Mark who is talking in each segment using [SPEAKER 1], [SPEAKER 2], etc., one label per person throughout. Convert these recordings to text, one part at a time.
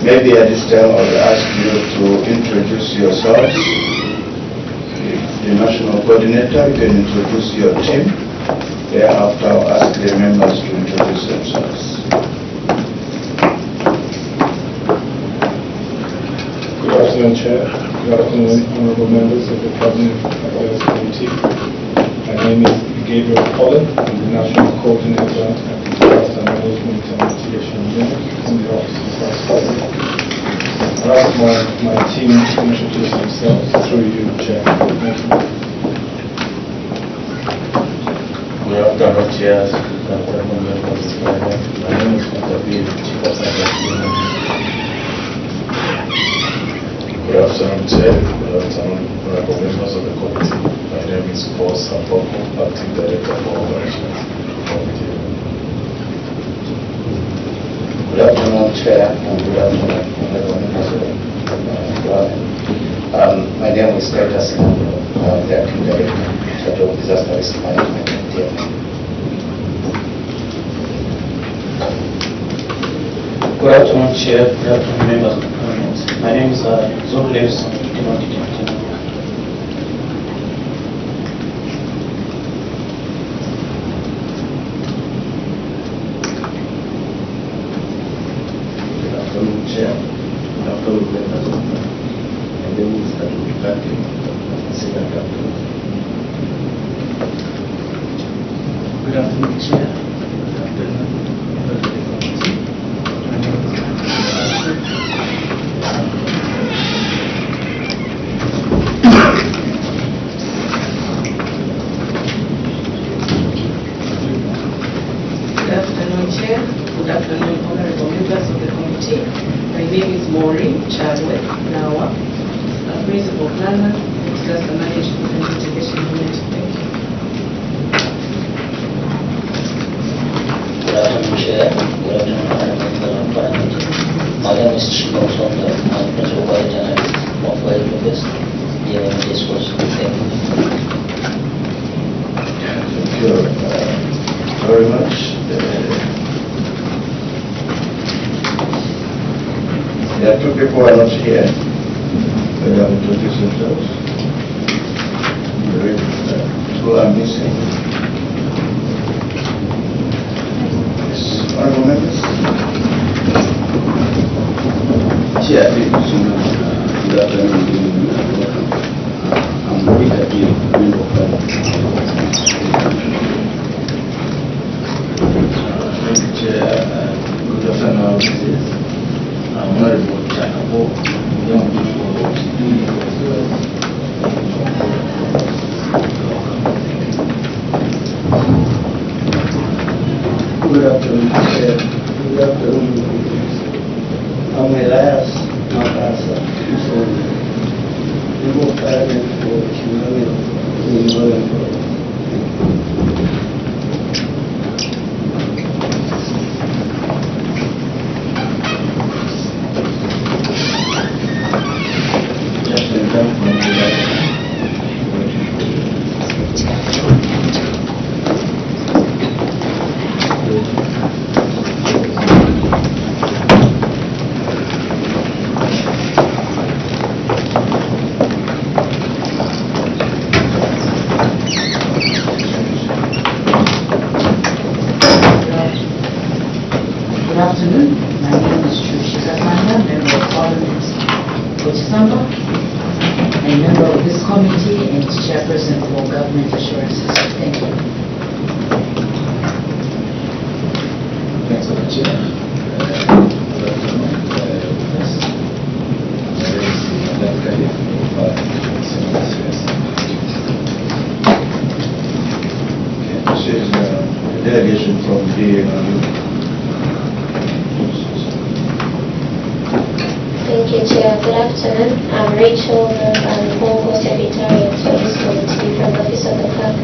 [SPEAKER 1] Maybe at this time I will ask you to introduce yourselves. The national coordinator, you can introduce your team. Thereafter, I'll ask the members to introduce themselves.
[SPEAKER 2] Good afternoon, Chair. Good afternoon, honorable members of the Cabinet Affairs Committee. My name is Gabriel Collin. I'm the National Coordinator at the Disaster Management and Mitigation Unit in the Office of Vice President. I'll ask my team to introduce themselves through you, Chair. Thank you.
[SPEAKER 3] Good afternoon, Chair. Good afternoon, members of the Cabinet. My name is Mr. Bill, Chief of Service.
[SPEAKER 4] Good afternoon, Chair. Good afternoon, honorable members of the committee. My name is Paul Sapoko, Acting Director for Operations.
[SPEAKER 1] Good afternoon, Chair, and good afternoon, honorable members of the Cabinet. My name is Titus Nambo. I'm the Acting Director of Disaster Risk Management and TMA.
[SPEAKER 5] Good afternoon, Chair. Good afternoon, members of the Cabinet. My name is Zon Lewis.
[SPEAKER 3] Chair, good afternoon, members of the Cabinet. My name is Interrogating, Senior Captain.
[SPEAKER 5] Good afternoon, Chair. Good afternoon, members of the committee. My name is
[SPEAKER 6] Good afternoon, Chair. Good afternoon, honorable members of the committee. My name is Maureen Chadwick Nawa, Principal Planner, Disaster Management and Mitigation Unit. Thank you.
[SPEAKER 7] Good afternoon, Chair. Good afternoon, honorable members of Parliament. My name is Chimo Sonda. I'm Principal Vice Journalist of Vice Office. Here in this course. Thank you.
[SPEAKER 1] Thank you very much. There are two people who are not here. They have introduced themselves. Two are missing. Yes, honorable members.
[SPEAKER 3] Chair, good afternoon. I'm Peter Bill, member of Parliament. Chair, good afternoon. I'm honorable Chakabo, young people of Good afternoon, Chair. Good afternoon. I'm Elias Makasa, member of Parliament for Children in Northern.
[SPEAKER 1] Delegation from the
[SPEAKER 8] Thank you, Chair. Good afternoon. I'm Rachel, I'm Bongo Secretariat for this committee from the Office of the Clerk.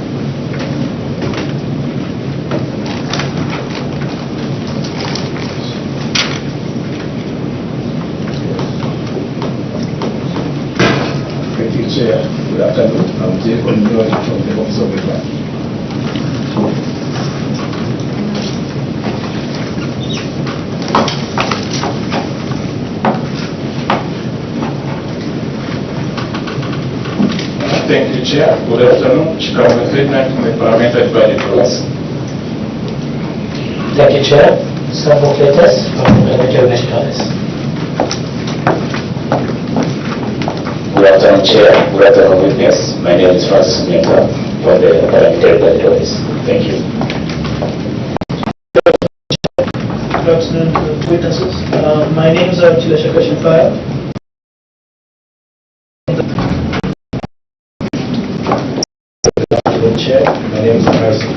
[SPEAKER 4] Thank you, Chair. Good afternoon. I'm Jay Onyoy from the Office of the Clerk.
[SPEAKER 3] Thank you, Chair. Good afternoon. Chicago Friedman from the Parliamentary Budget Office.
[SPEAKER 7] Thank you, Chair. Sample Freitas from the Parliamentary Budget Office.
[SPEAKER 9] Good afternoon, Chair. Good afternoon, witness. My name is Francis Mwenga from the Parliamentary Budget Office. Thank you.
[SPEAKER 5] Good afternoon, witnesses. My name is Chilasha Kashifaya.
[SPEAKER 2] Chair, my name is Harrison.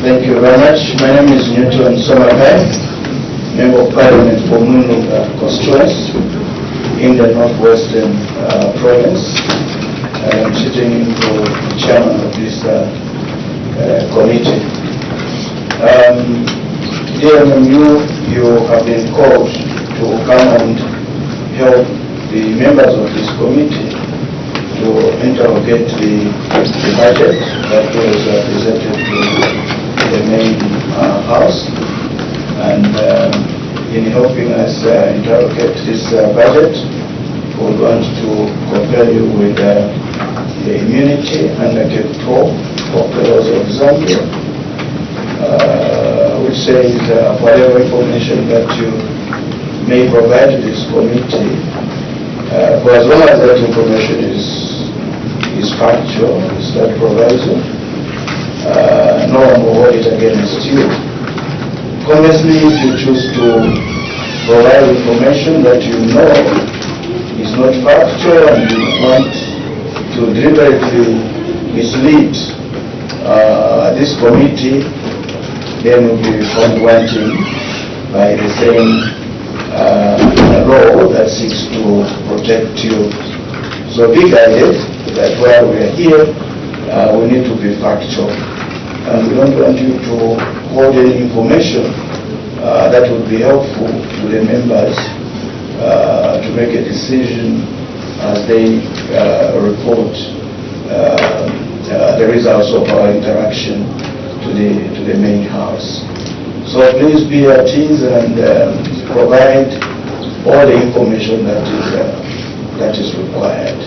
[SPEAKER 1] Thank you very much. My name is Newton Somakai, Member of Parliament for Munu constituency in the Northwestern Province. I am sitting in for the chairman of this committee. Dear MMU, you have been called to come and help the members of this committee to interrogate the budget that was presented to the main house, and in helping us interrogate this budget, we want to compare you with the immunity under Cape 4 of the laws of Zambia, which says whatever information that you may provide to this committee, for as long as that information is factual, is that proviso, no one will hold it against you. Conversely, if you choose to provide information that you know is not factual and you want to deliberately mislead this committee, then will be found wanting by the same law that seeks to protect you. So be guided that while we are here, we need to be factual. And we don't want you to hold any information that would be helpful to the members to make a decision as they report the results of our interaction to the main house. So please be at ease and provide all the information that is required.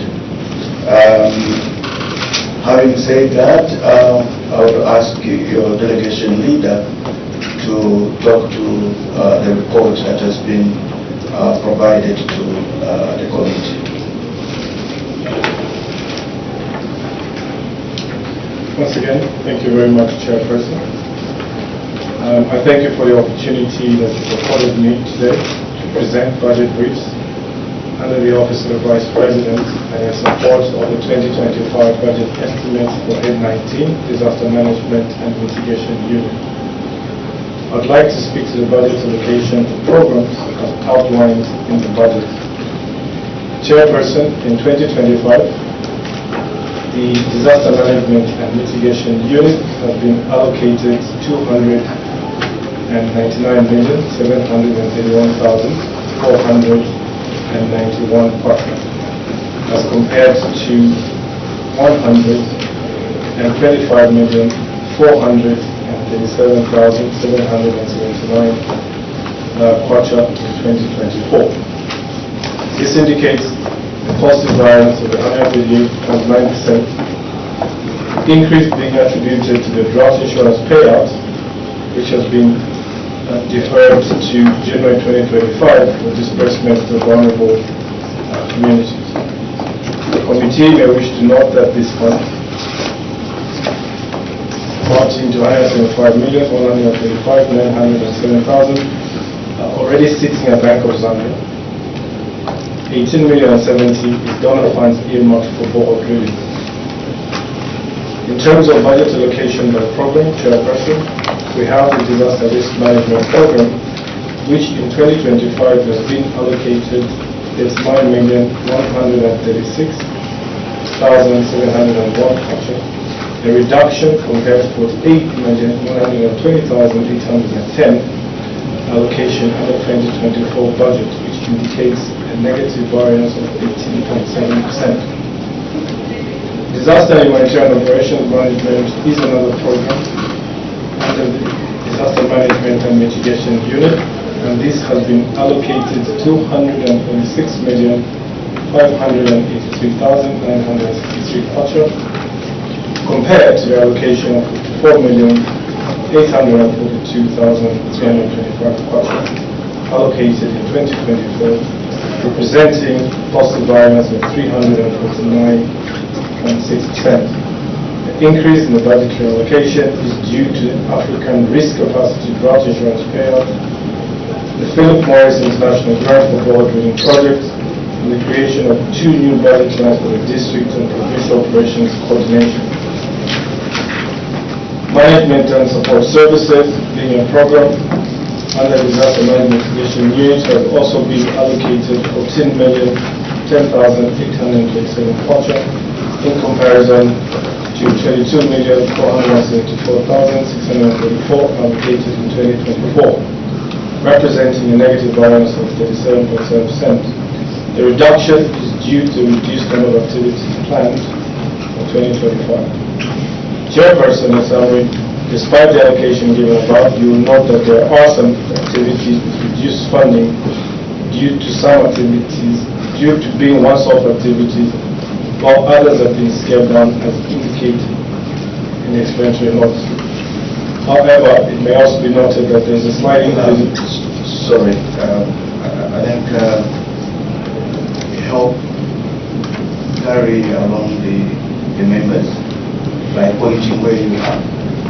[SPEAKER 1] Having said that, I would ask your delegation leader to talk to the report that has been provided to the committee.
[SPEAKER 2] Once again, thank you very much, Chairperson. I thank you for the opportunity that you afforded me today to present budget briefs under the Office of the Vice President and in support of the 2025 budget estimates for COVID-19 Disaster Management and Mitigation Unit. I'd like to speak to the budget allocation for programs as outlined in the budget. Chairperson, in 2025, the Disaster Management and Mitigation Unit has been allocated 299,731,491 partners, as compared to 125,437,779 kwacha in 2024. This indicates a positive variance of 138.9%, increase being attributed to the drought insurance payout, which has been deferred to January 2025 for disbursement to vulnerable communities. The committee may wish to note that this fund, amounting to 175,135,907,000, already sits in a Bank of Zambia. 18,070,000 is donor funds earmarked for borehole drilling. In terms of budget allocation by program, Chairperson, we have the Disaster Risk Management Program, which in 2025 has been allocated 39,136,701 kwacha, a reduction compared to 48,120,810 allocation under 2024 budget, which indicates a negative variance of 18.7%. Disaster and Humanitarian Operations Management is another program under the Disaster Management and Mitigation Unit, and this has been allocated 226,109,900 583,963 kwacha, compared to the allocation of 4,842,325 kwacha allocated in 2024, representing positive variance of 349.6%. The increase in the budgetary allocation is due to the African Risk Capacity Drought Insurance Payout, the Philip Morris International Grant for Border Drilling Projects, and the creation of 2 new budget lines for the district and provincial operations coordination. Management and support services being a program under disaster management mitigation units have also been allocated 14,010,827 kwacha in comparison to 22,474,634 allocated in 2024, representing a negative variance of 37.7%. The reduction is due to the reduced number of activities planned for 2025. Chairperson, in summary, despite the allocation given above, you will note that there are some activities with reduced funding due to being one-off activities, while others have been scaled down as indicated in the expenditure notes. However, it may also be noted that there is a slight increase.
[SPEAKER 1] Sorry, I think help carry along the members by pointing where you are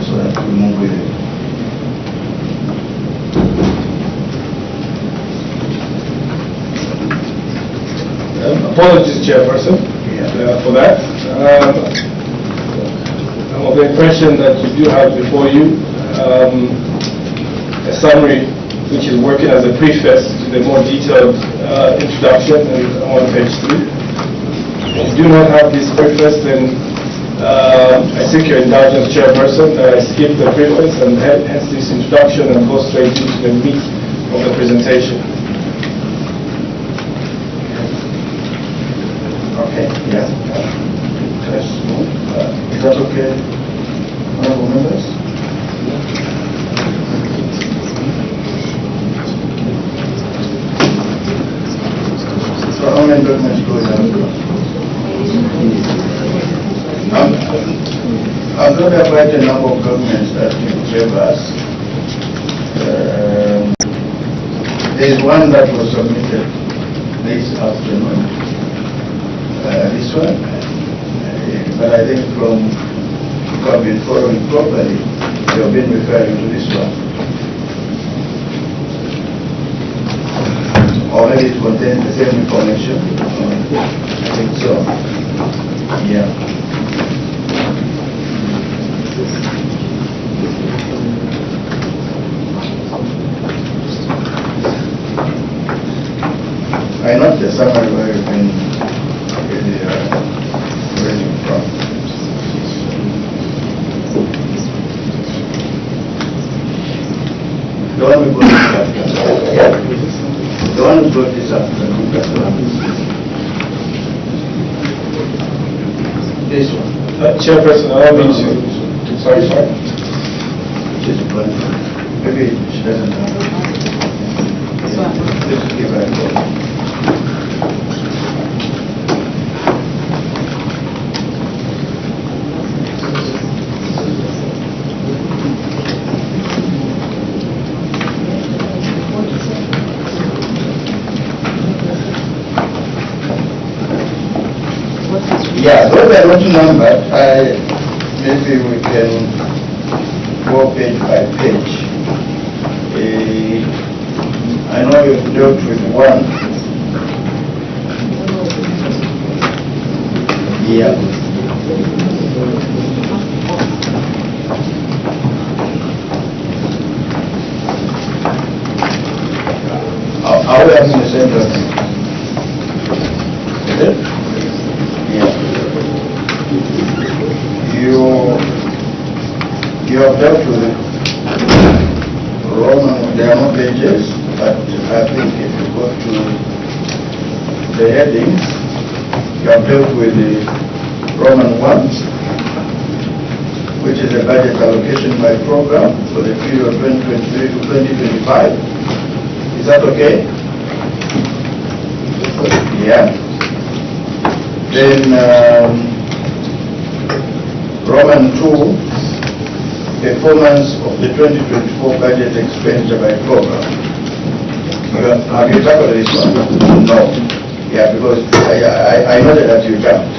[SPEAKER 1] so that we move with it.
[SPEAKER 2] Apologies, Chairperson, for that. I'm of the impression that you do have before you a summary which is working as a preface to the more detailed introduction on page 3. If you do not have this preface, then I seek your indulgence, Chairperson, that I skip the preface and hence this introduction and go straight into the meat of the presentation.
[SPEAKER 1] Okay, yeah. Let's move. Is that okay, honorable members? So how many documents do we have? I'm going to write a number of documents that you gave us. There is one that was submitted this afternoon. This one, but I think from if I've been following properly, you have been referring to this one. Or maybe it contains the same information. I think so. Yeah. I note the summary where you've been raising from. The one we got this afternoon. The one we got this afternoon. This one.
[SPEAKER 2] Chairperson, allow me to clarify.
[SPEAKER 1] Maybe she doesn't know. Let's give her a call. Yeah, those are not numbered. Maybe we can go page by page. I know you've dealt with one. Yeah. Are we having the same document? Is it? Yeah. You have dealt with it. Roman, there are no pages, but I think if you go to the headings, you have dealt with the Roman 1, which is a budget allocation by program for the period 2023 to 2025. Is that okay? Yeah.
[SPEAKER 10] Then Roman 2, performance of the 2024 budget expenditure by program. Have you tackled this one? No. Yeah, because I noted that you jumped.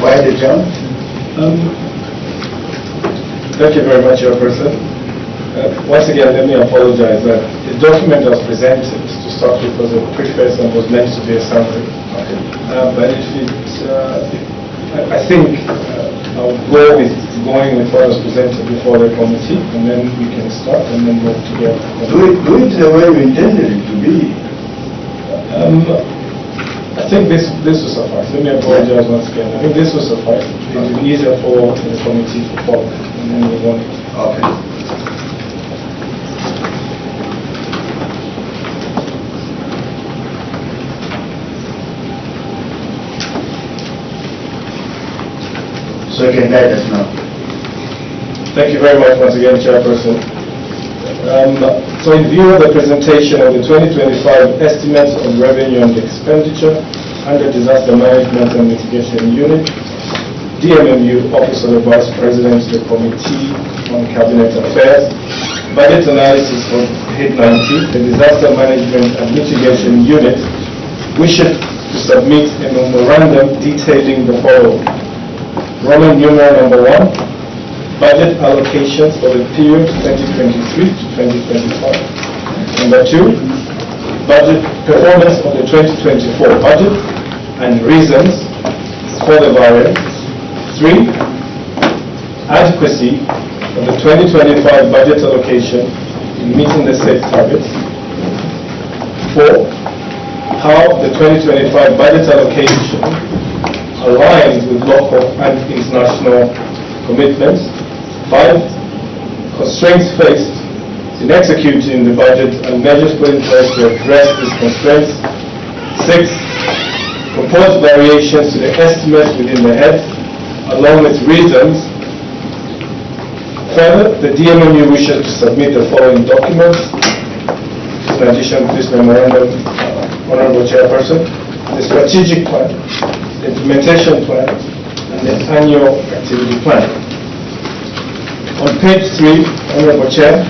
[SPEAKER 10] Why the jump?
[SPEAKER 2] Thank you very much, Chairperson. Once again, let me apologize that the document was presented to start with was a preface and was meant to be a summary.
[SPEAKER 10] Okay.
[SPEAKER 2] But I think our goal is going with what was presented before the committee, and then we can start and then work together.
[SPEAKER 10] Do it the way we intended it to be.
[SPEAKER 2] I think this will suffice. Let me apologize once again. I think this will suffice. It will be easier for the committee to follow, and then we want it.
[SPEAKER 10] Okay. So you can guide us now.
[SPEAKER 2] Thank you very much once again, Chairperson. So in view of the presentation of the 2025 estimates on revenue and expenditure under Disaster Management and Mitigation Unit, DMMU, Office of the Vice President, the Committee on Cabinet Affairs, Budget Analysis for Head 90, the Disaster Management and Mitigation Unit, wishes to submit a memorandum detailing the following. Roman numeral number 1, budget allocations for the period 2023 to 2025. Number 2, budget performance of the 2024 budget and reasons for the variance. 3, adequacy of the 2025 budget allocation in meeting the set targets. 4, how the 2025 budget allocation aligns with local and international commitments. 5, constraints faced in executing the budget and measures put in place to address these constraints. 6, proposed variations to the estimates within the head, along with reasons. Further, the DMMU wishes to submit the following documents in addition to this memorandum, Honorable Chairperson: the strategic plan, the implementation plan, and the annual activity plan. On page 3, Honorable Chair,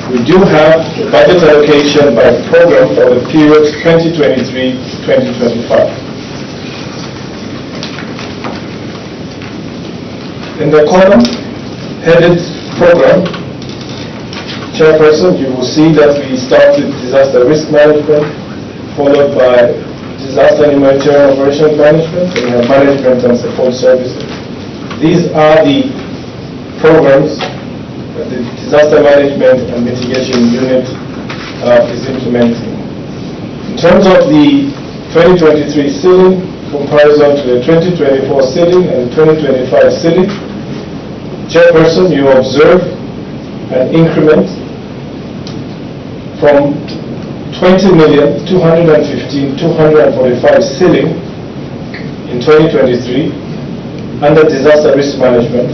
[SPEAKER 2] we do have the budget allocation by program for the period 2023-2025. In the column headed program, Chairperson, you will see that we start with disaster risk management, followed by disaster and humanitarian operations management, and we have management and support services. These are the programs that the Disaster Management and Mitigation Unit is implementing. In terms of the 2023 ceiling, comparison to the 2024 ceiling and the 2025 ceiling, Chairperson, you observe an increment from 20,215,245 ceiling in 2023 under disaster risk management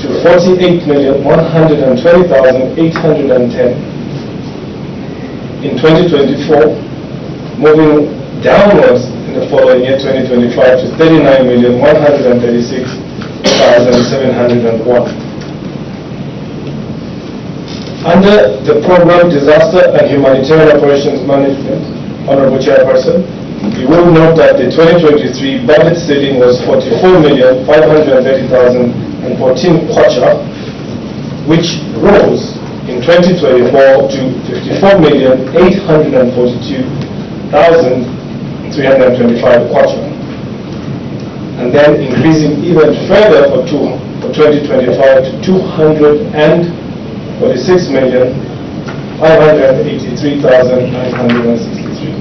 [SPEAKER 2] to 48,120,810 in 2024, moving downwards in the following year, 2025, to 39,136,701. Under the program Disaster and Humanitarian Operations Management, Honorable Chairperson, you will note that the 2023 budget ceiling was 44,530,014 kwacha, which rose in 2024 to 54,842,325 kwacha, and then increasing even further for 2025 to 246,583,963.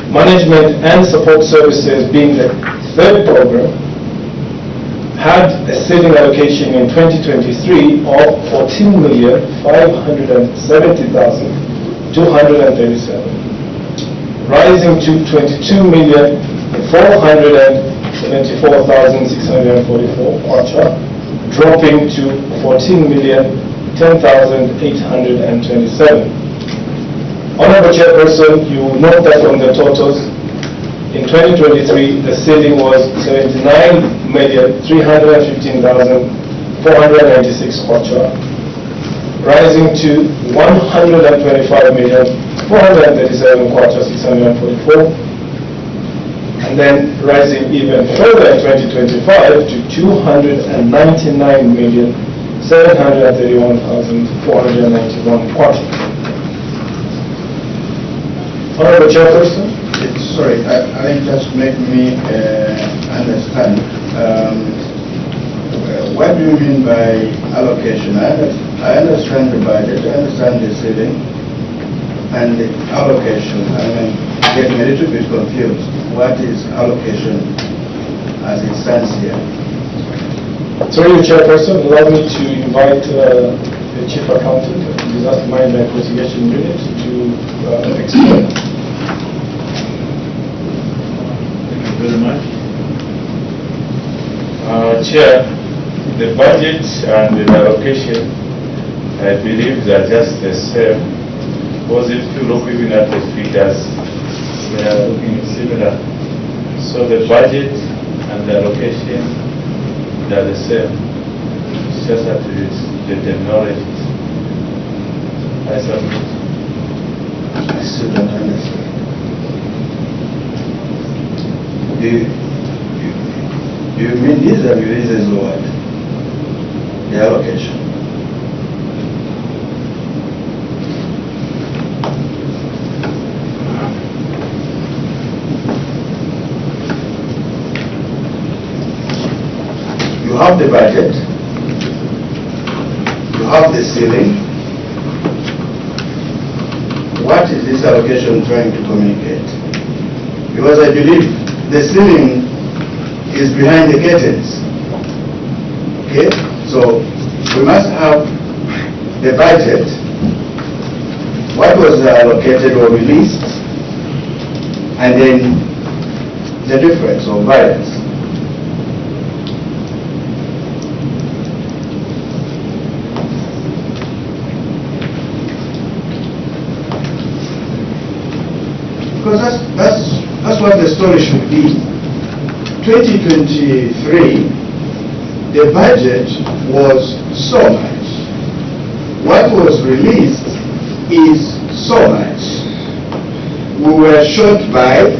[SPEAKER 2] Management and support services, being the third program, had a ceiling allocation in 2023 of 14,570,237, rising to 22,474,644 kwacha, dropping to 14,010,827. Honorable Chairperson, you will note that from the totals, In 2023, the ceiling was 79,315,496 kwacha, rising to 125,437 kwacha 644, and then rising even further in 2025 to 299,731,491 kwacha. Honorable Chairperson.
[SPEAKER 10] Sorry, I just make me understand. What do you mean by allocation? I understand the budget, I understand the ceiling, and the allocation. I'm getting a little bit confused. What is allocation as it stands here?
[SPEAKER 2] Through you, Chairperson, allow me to invite the Chief Accountant of the Disaster Management Investigation Unit to explain.
[SPEAKER 3] Very much. Chair, the budget and the allocation, I believe they are just the same. Because if you look even at the figures, they are looking similar. So the budget and the allocation, they are the same. It's just that the technologies. I submit.
[SPEAKER 10] I still don't understand. Do you mean these are releases or what? The allocation. You have the budget, you have the ceiling. What is this allocation trying to communicate? Because I believe the ceiling is behind the curtains. Okay? So we must have the budget, what was allocated or released, and then the difference or variance. Because that's what the story should be. 2023, the budget was so much. What was released is so much. We were short by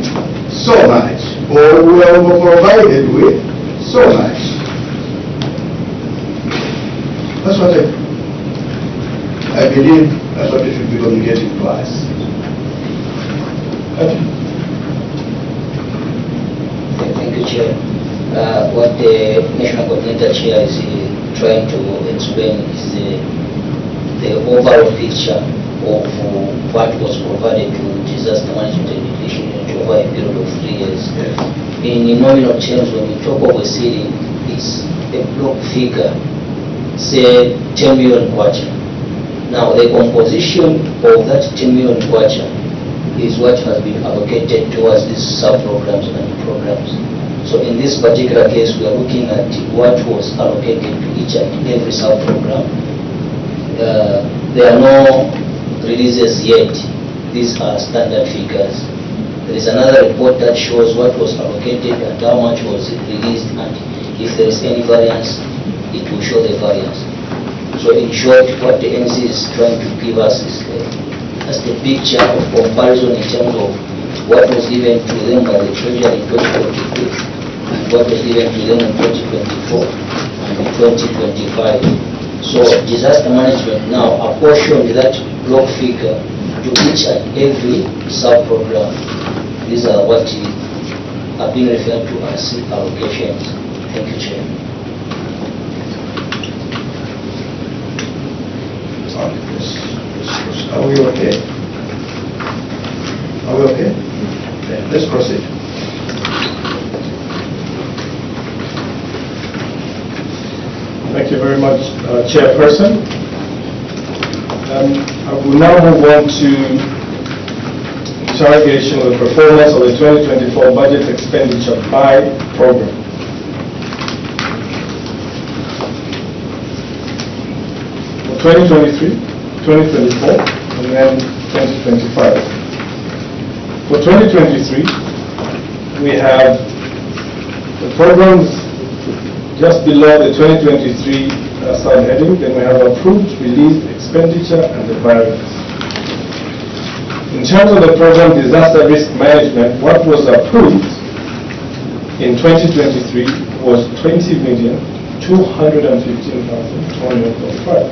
[SPEAKER 10] so much, or we were provided with so much. That's what I believe that's what we should be communicating to us.
[SPEAKER 7] Thank you, Chair. What the National Coordinator Chair is trying to explain is the overall picture of what was provided to disaster management education over a period of 3 years.
[SPEAKER 10] Yes.
[SPEAKER 7] In nominal terms, when we talk of a ceiling, it's a block figure, say 10 million kwacha. Now, the composition of that 10 million kwacha is what has been allocated towards these sub-programs and programs. So in this particular case, we are looking at what was allocated to each and every sub-program. There are no releases yet. These are standard figures. There is another report that shows what was allocated and how much was released, and if there is any variance, it will show the variance. So in short, what the NC is trying to give us is just a picture of comparison in terms of what was given to them by the Treasury in 2022 and what was given to them in 2024 and in 2025. So disaster management now apportioned that block figure to each and every sub-program. These are what have been referred to as allocations. Thank you, Chair.
[SPEAKER 10] Are we okay? Are we okay? Okay, let's proceed.
[SPEAKER 2] Thank you very much, Chairperson. I will now move on to interrogation of the performance of the 2024 budget expenditure by program. For 2023, 2024, and then 2025. For 2023, we have the programs just below the 2023 subheading. Then we have approved, released, expenditure, and the variance. In terms of the program disaster risk management, what was approved in 2023 was 20,215,245.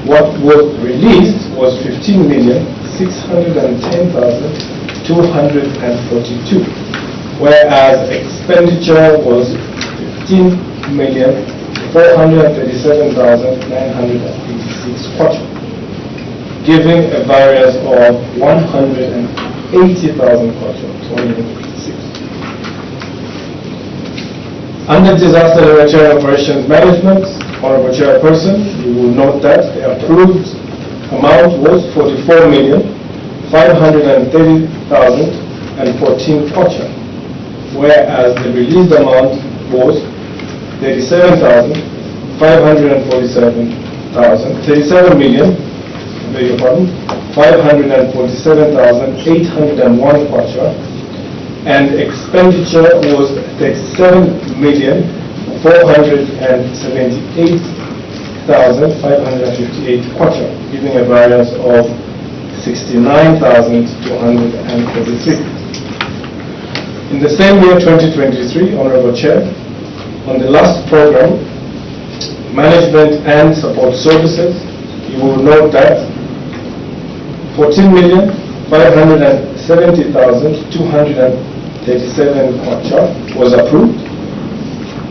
[SPEAKER 2] What was released was 15,610,242, whereas expenditure was 15,437,986 kwacha, giving a variance of 180,000 kwacha, 286. Under disaster and humanitarian operations management, Honorable Chairperson, you will note that the approved amount was 44,530,014 kwacha, whereas the released amount was 547,801 kwacha, and expenditure was 37,478,558 kwacha, giving a variance of 69,246. In the same year, 2023, Honorable Chair, on the last program, Management and Support Services, you will note that 14,570,237 kwacha was approved,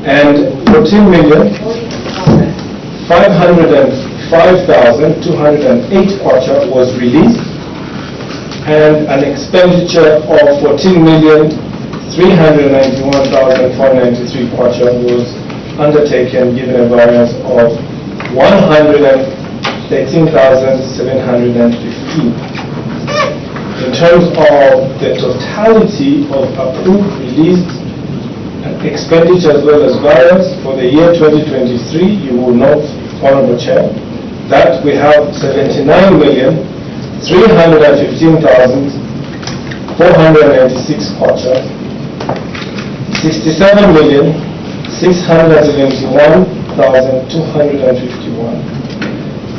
[SPEAKER 2] and 14,505,208 kwacha was released, and an expenditure of 14,391,493 kwacha was undertaken, giving a variance of 113,715. In terms of the totality of approved, released, and expenditure as well as variance for the year 2023, you will note, Honorable Chair, that we have 79,315,496 kwacha, 67,671,251,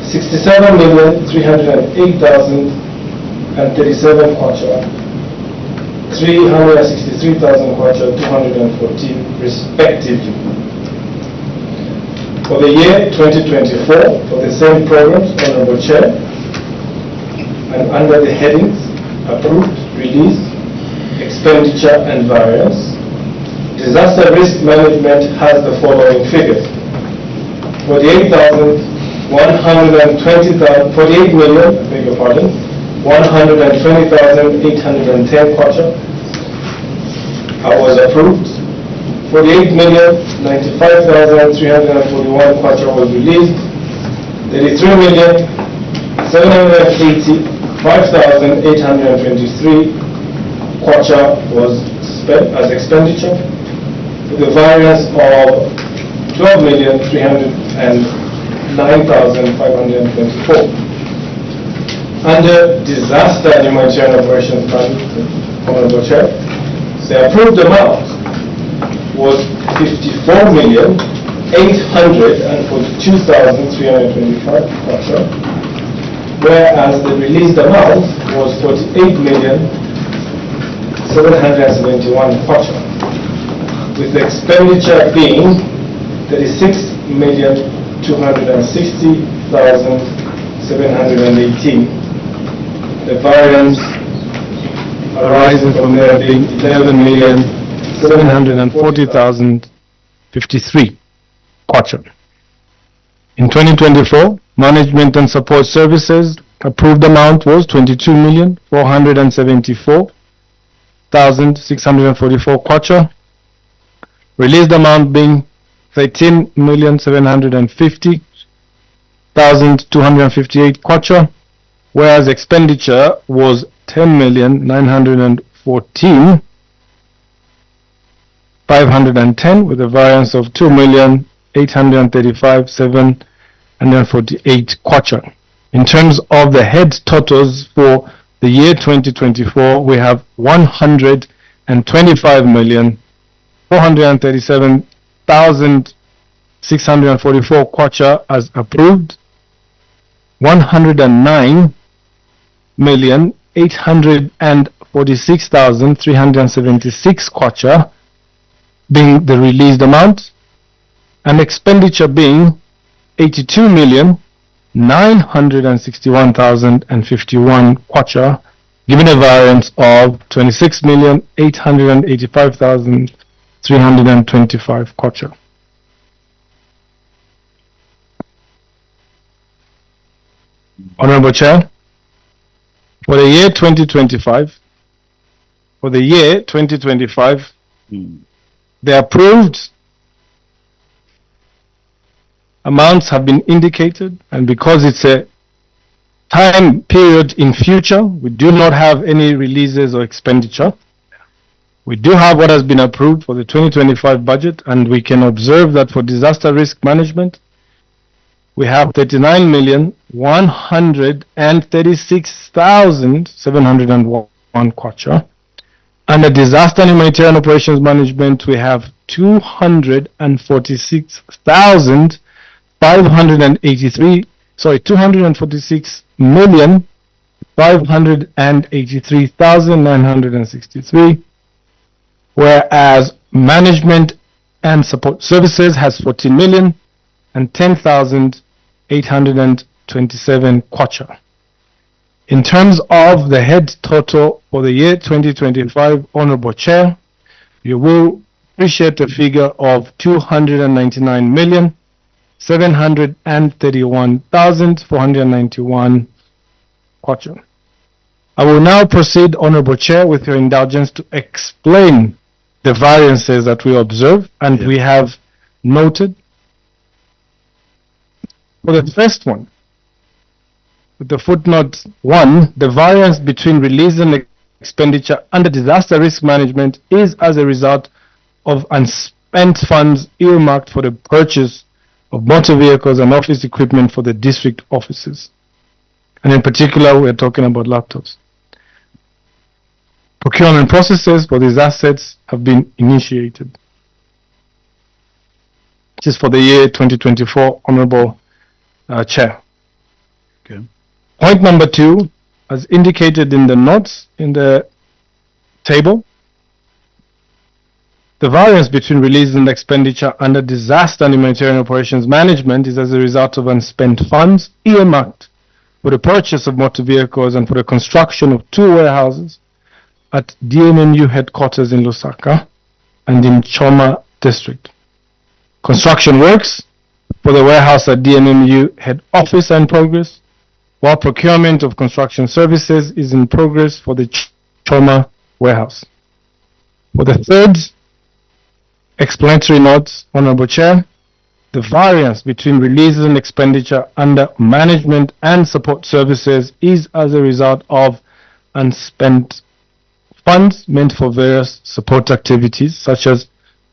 [SPEAKER 2] 67,308,037 kwacha, 363,000 kwacha, 214 respectively. For the year 2024, for the same programs, Honorable Chair, and under the headings approved, released, expenditure, and variance, disaster risk management has the following figures: 120,810 kwacha was approved. 48,095,341 kwacha was released. 33,785,823 kwacha was spent as expenditure, with a variance of 12,309,524. Under disaster and humanitarian operations plan, Honorable Chair, the approved amount was 54,842,325 kwacha, whereas the released amount was 48,771 kwacha, with the expenditure being 36,260,718. The variance arising from there being 11,740,053 kwacha. In 2024, Management and Support Services approved amount was 22,474,644 kwacha. Released amount being 13,750,258 kwacha, whereas expenditure was 10,914,510, with a variance of 2,835,748 kwacha. In terms of the head totals for the year 2024, we have 100 and 25,437,644 kwacha as approved, 109,846,376 kwacha being the released amount, and expenditure being 82,961,051 kwacha, giving a variance of 26,885,325 kwacha. Honorable Chair, for the year 2025, the approved amounts have been indicated, and because it's a time period in future, we do not have any releases or expenditure. We do have what has been approved for the 2025 budget, and we can observe that for disaster risk management, we have 39,136,701 kwacha. Under disaster and humanitarian operations management, we have 246,583,963, whereas management and support services has 14,010,827 kwacha. In terms of the head total for the year 2025, Honorable Chair, you will appreciate a figure of 299,731,491 kwacha. I will now proceed, Honorable Chair, with your indulgence to explain the variances that we observe and we have noted. For the first one, with the footnote 1, the variance between release and expenditure under disaster risk management is as a result of unspent funds earmarked for the purchase of motor vehicles and office equipment for the district offices. And in particular, we're talking about laptops. Procurement processes for these assets have been initiated. This is for the year 2024, Honorable Chair.
[SPEAKER 11] Okay.
[SPEAKER 2] Point number 2, as indicated in the notes in the table, the variance between release and expenditure under disaster and humanitarian operations management is as a result of unspent funds earmarked for the purchase of motor vehicles and for the construction of 2 warehouses at DMMU headquarters in Lusaka and in Choma district. Construction works for the warehouse at DMMU head office are in progress, while procurement of construction services is in progress for the Choma warehouse. For the third explanatory note, Honorable Chair, the variance between releases and expenditure under management and support services is as a result of unspent funds meant for various support activities such as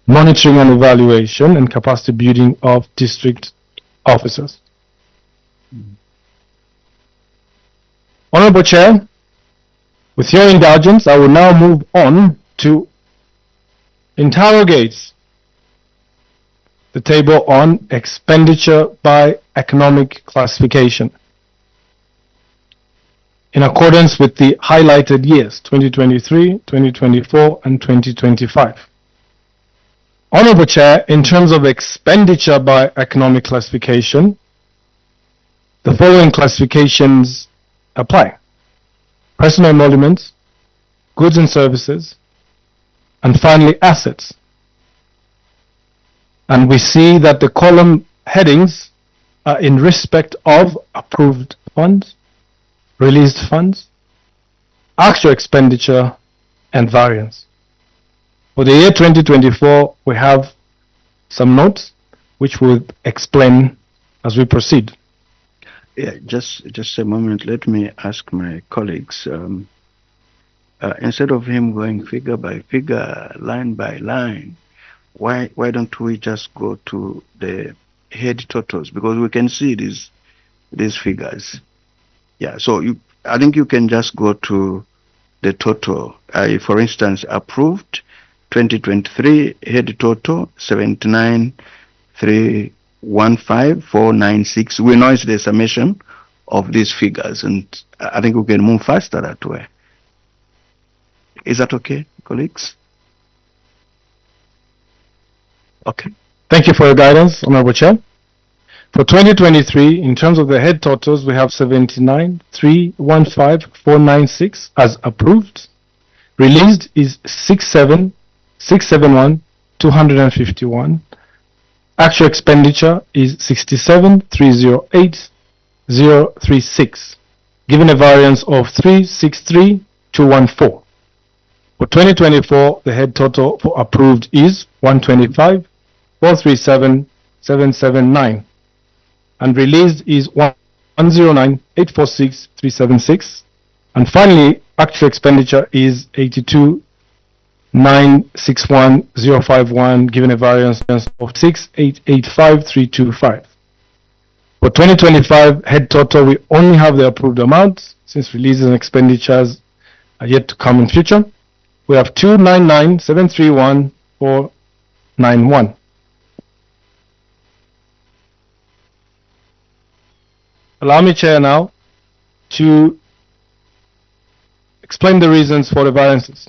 [SPEAKER 2] monitoring and evaluation and capacity building of district officers. Honorable Chair, with your indulgence, I will now move on to interrogate the table on expenditure by economic classification in accordance with the highlighted years 2023, 2024, and 2025. Honorable Chair, in terms of expenditure by economic classification, the following classifications apply: personal emoluments, goods and services, and finally assets. And we see that the column headings are in respect of approved funds, released funds, actual expenditure, and variance. For the year 2024, we have some notes which we'll explain as we proceed.
[SPEAKER 11] Yeah, just a moment. Let me ask my colleagues. Instead of him going figure by figure, line by line, why don't we just go to the head totals, because we can see these figures. Yeah, so I think you can just go to the total. For instance, approved 2023 head total 79,315,496. We know it's the summation of these figures, and I think we can move faster that way. Is that okay, colleagues?
[SPEAKER 12] Okay. Thank you for your guidance, Honorable Chair. For 2023, in terms of the head totals, we have 79,315,496 as approved. Released is 67,671,251. Actual expenditure is 67,308,036, given a variance of 363,214. For 2024, the head total for approved is 125,437,779, and released is 109,846,376. And finally, actual expenditure is 82,961,051, given a variance of 688,5,325. For 2025 head total, we only have the approved amounts, since releases and expenditures are yet to come in future. We have 299,731,491. Allow me, Chair, now to explain the reasons for the variances.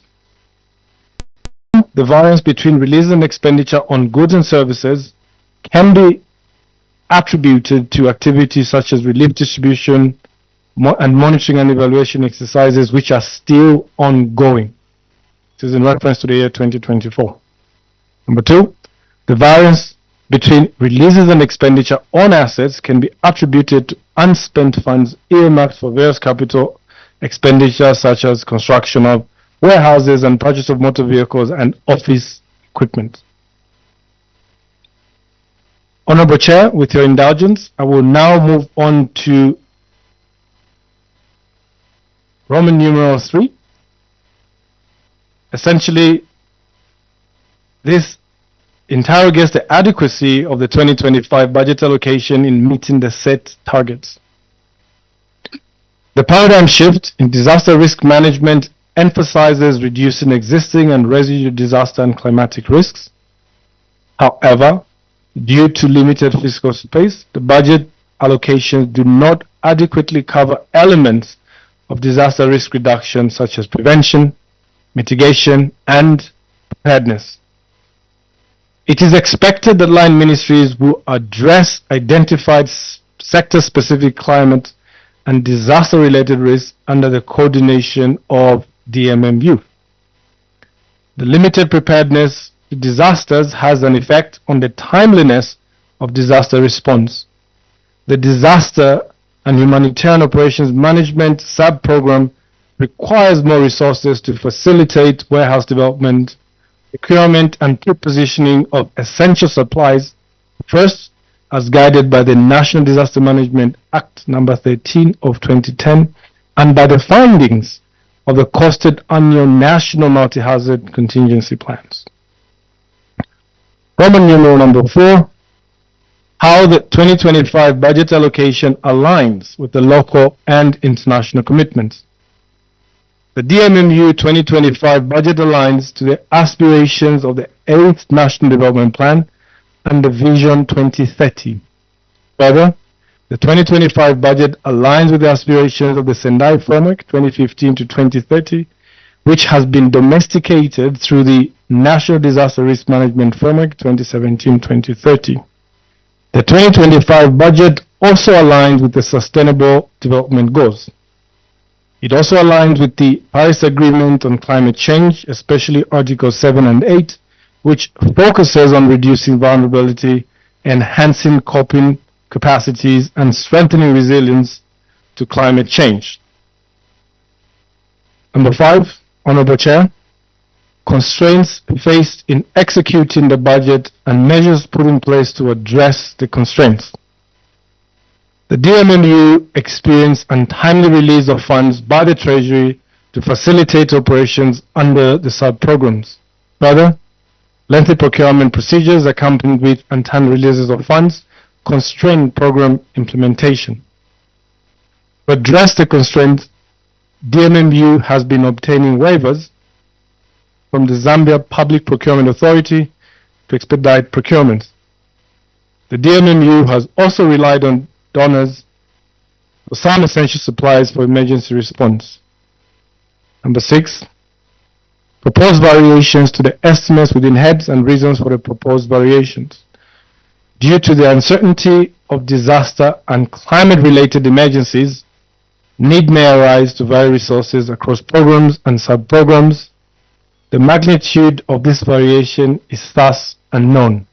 [SPEAKER 12] The variance between release and expenditure on goods and services can be attributed to activities such as relief distribution and monitoring and evaluation exercises, which are still ongoing. This is in reference to the year 2024. Number two, the variance between releases and expenditure on assets can be attributed to unspent funds earmarked for various capital expenditures such as construction of warehouses and purchase of motor vehicles and office equipment. Honorable Chair, with your indulgence, I will now move on to Roman numeral 3. Essentially, this interrogates the adequacy of the 2025 budget allocation in meeting the set targets. The paradigm shift in disaster risk management emphasizes reducing existing and residual disaster and climatic risks. However, due to limited fiscal space, the budget allocations do not adequately cover elements of disaster risk reduction such as prevention, mitigation, and preparedness. It is expected that line ministries will address identified sector-specific climate and disaster-related risks under the coordination of DMMU. The limited preparedness to disasters has an effect on the timeliness of disaster response. The Disaster and Humanitarian Operations Management sub-program requires more resources to facilitate warehouse development, procurement and pre-positioning of essential supplies, first as guided by the National Disaster Management Act number 13 of 2010 and by the findings of the costed annual national multi-hazard contingency plans. Roman numeral number 4, how the 2025 budget allocation aligns with the local and international commitments. The DMMU 2025 budget aligns to the aspirations of the 8th National Development Plan and the Vision 2030. Further, the 2025 budget aligns with the aspirations of the Sendai Framework 2015 to 2030, which has been domesticated through the National Disaster Risk Management Framework 2017-2030. The 2025 budget also aligns with the Sustainable Development Goals. It also aligns with the Paris Agreement on Climate Change, especially Articles 7 and 8, which focuses on reducing vulnerability, enhancing coping capacities, and strengthening resilience to climate change. Number 5, Honorable Chair, constraints faced in executing the budget and measures put in place to address the constraints. The DMMU experienced untimely release of funds by the Treasury to facilitate operations under the sub-programs. Further, lengthy procurement procedures accompanied with untimely releases of funds constrain program implementation. To address the constraints, DMMU has been obtaining waivers from the Zambia Public Procurement Authority to expedite procurements. The DMMU has also relied on donors for some essential supplies for emergency response. Number 6, proposed variations to the estimates within heads and reasons for the proposed variations. Due to the uncertainty of disaster and climate-related emergencies, need may arise to vary resources across programs and sub-programs. The magnitude of this variation is thus unknown.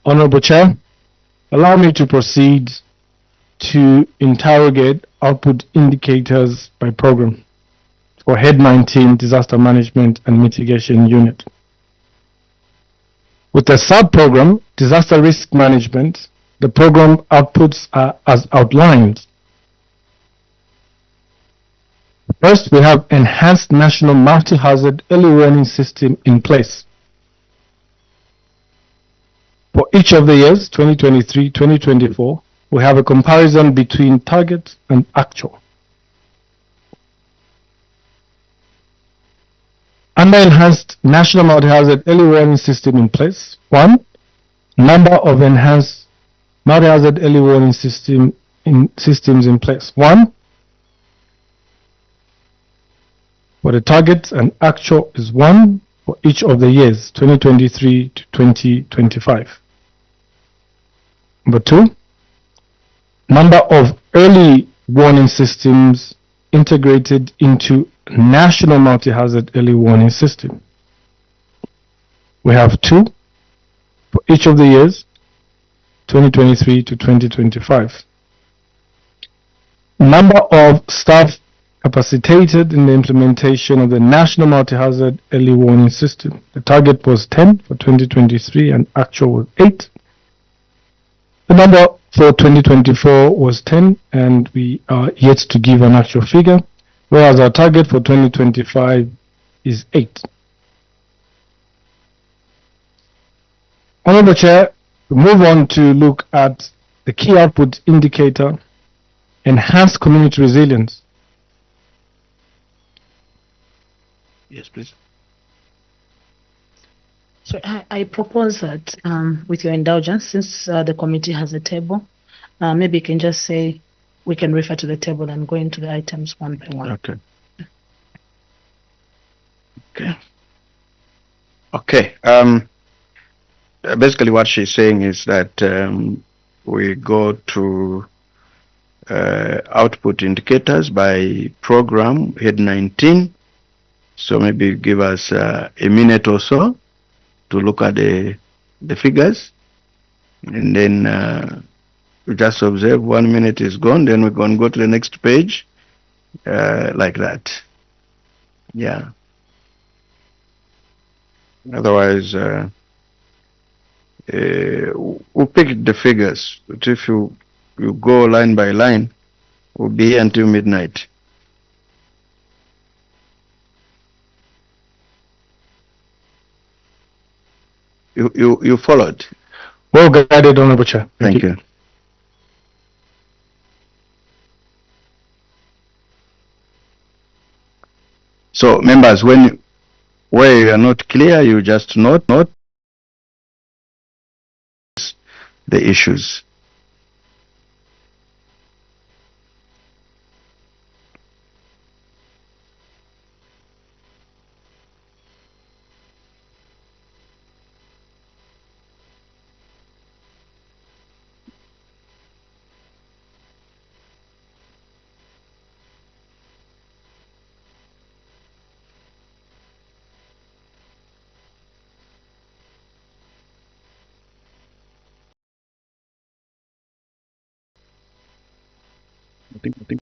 [SPEAKER 12] Honorable Chair, allow me to proceed to interrogate output indicators by program for Head 19 Disaster Management and Mitigation Unit. With the sub-program Disaster Risk Management, the program outputs are as outlined. First, we have enhanced national multi-hazard early warning system in place. For each of the years, 2023, 2024, we have a comparison between target and actual. Under enhanced national multi-hazard early warning system in place, 1, number of enhanced multi-hazard early warning systems in place. 1, for the target and actual is 1 for each of the years, 2023 to 2025. Number 2, number of early warning systems integrated into national multi-hazard early warning system. We have 2 for each of the years, 2023 to 2025. Number of staff capacitated in the implementation of the national multi-hazard early warning system. The target was 10 for 2023 and actual was 8. The number for 2024 was 10 and we are yet to give an actual figure, whereas our target for 2025 is 8. Honorable Chair, we move on to look at the key output indicator, enhanced community resilience.
[SPEAKER 11] Yes, please.
[SPEAKER 13] So I propose that, with your indulgence, since the committee has a table, maybe you can just say we can refer to the table and go into the items one by one.
[SPEAKER 11] Okay. Okay. Okay. Basically, what she's saying is that we go to output indicators by program head 19. So maybe give us a minute or so to look at the figures, and then we just observe 1 minute is gone, then we can go to the next page, like that. Yeah. Otherwise, we'll pick the figures, but if you go line by line, we'll be here until midnight. You followed?
[SPEAKER 12] Well guided, Honorable Chair.
[SPEAKER 11] Thank you. So, members, where you are not clear, you just note the issues. I think.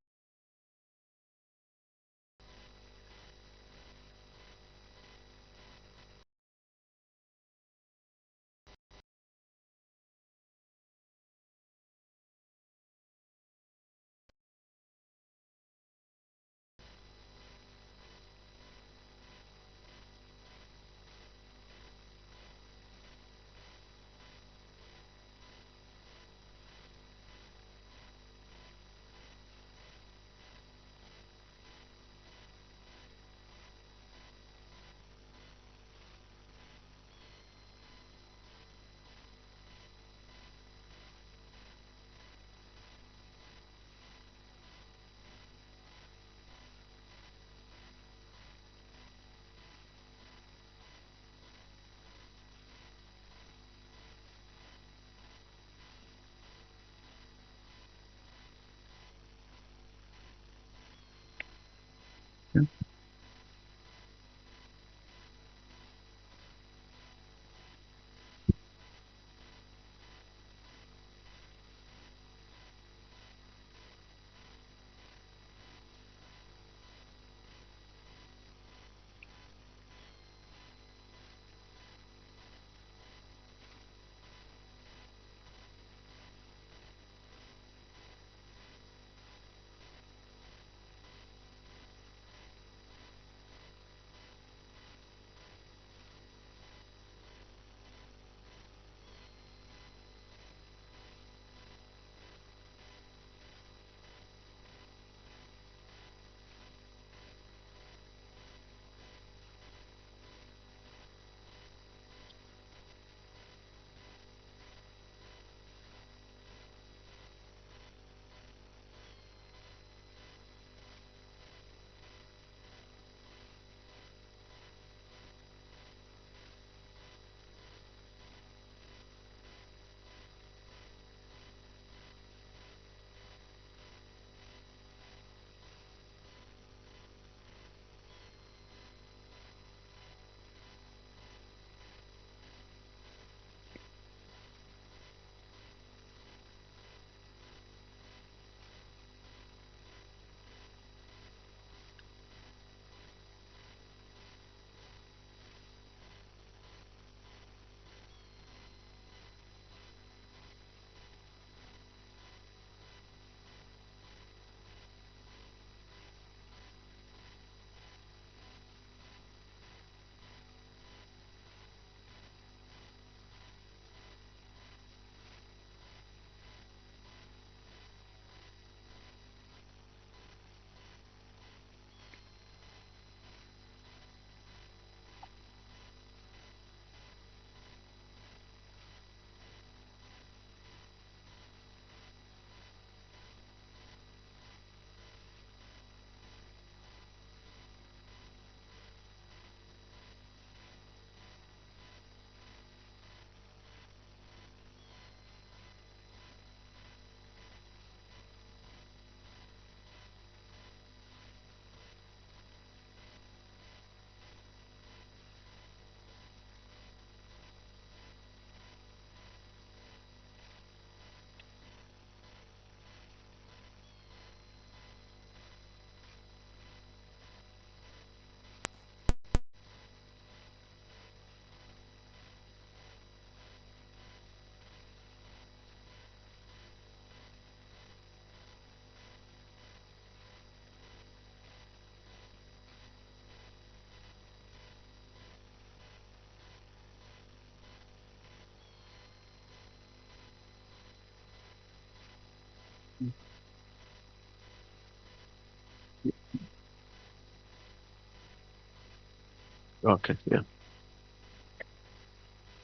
[SPEAKER 11] Okay, yeah.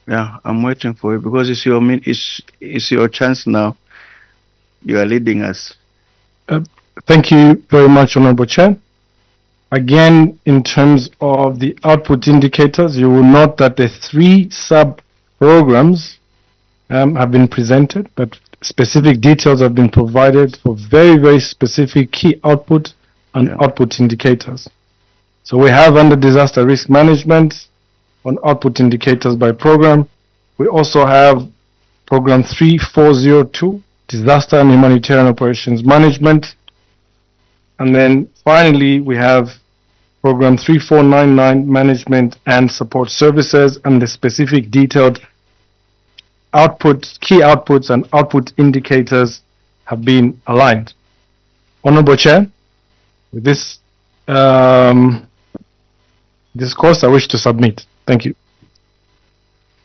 [SPEAKER 11] Yeah, I'm waiting for you because it's your chance now. You are leading us.
[SPEAKER 12] Thank you very much, Honorable Chair. Again, in terms of the output indicators, you will note that the 3 sub-programs have been presented, but specific details have been provided for very, very specific key output and output indicators. So we have under disaster risk management on output indicators by program. We also have program 3402, disaster and humanitarian operations management. And then finally, we have program 3499, management and support services, and the specific detailed output, key outputs and output indicators have been aligned. Honorable Chair, with this discourse, I wish to submit. Thank you.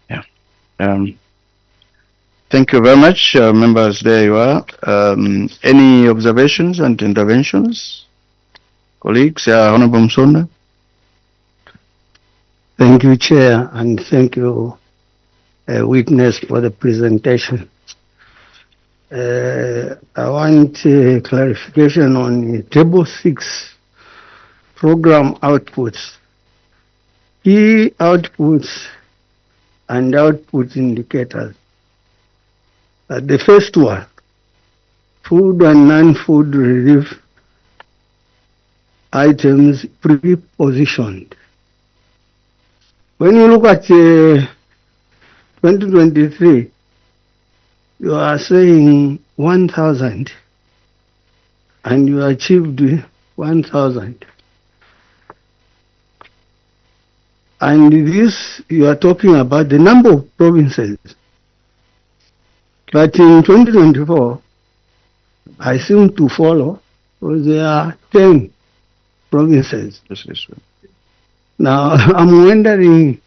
[SPEAKER 11] Yeah. Thank you very much, members. There you are. Any observations and interventions? Colleagues, Honorable Msonda.
[SPEAKER 14] Thank you, Chair, and thank you, witness, for the presentation. I want clarification on Table 6, program outputs. Key outputs and output indicators. The first one, food and non-food relief items pre-positioned. When you look at 2023, you are saying 1,000 and you achieved 1,000. And this, you are talking about the number of provinces. But in 2024, I seem to follow, because there are 10 provinces. Now, I'm wondering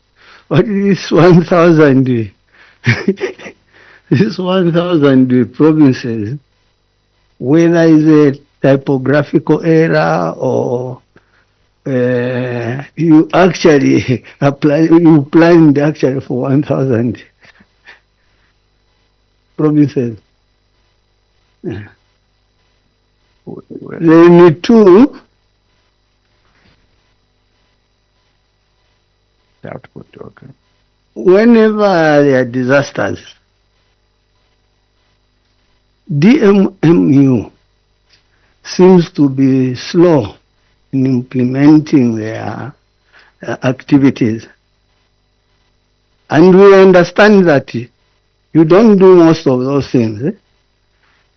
[SPEAKER 14] what is this 1,000, this 1,000 provinces, whether it's a typographical error or you actually planned actually for 1,000 provinces. Then 2,
[SPEAKER 11] output, okay.
[SPEAKER 14] Whenever there are disasters, DMMU seems to be slow in implementing their activities. And we understand that you don't do most of those things.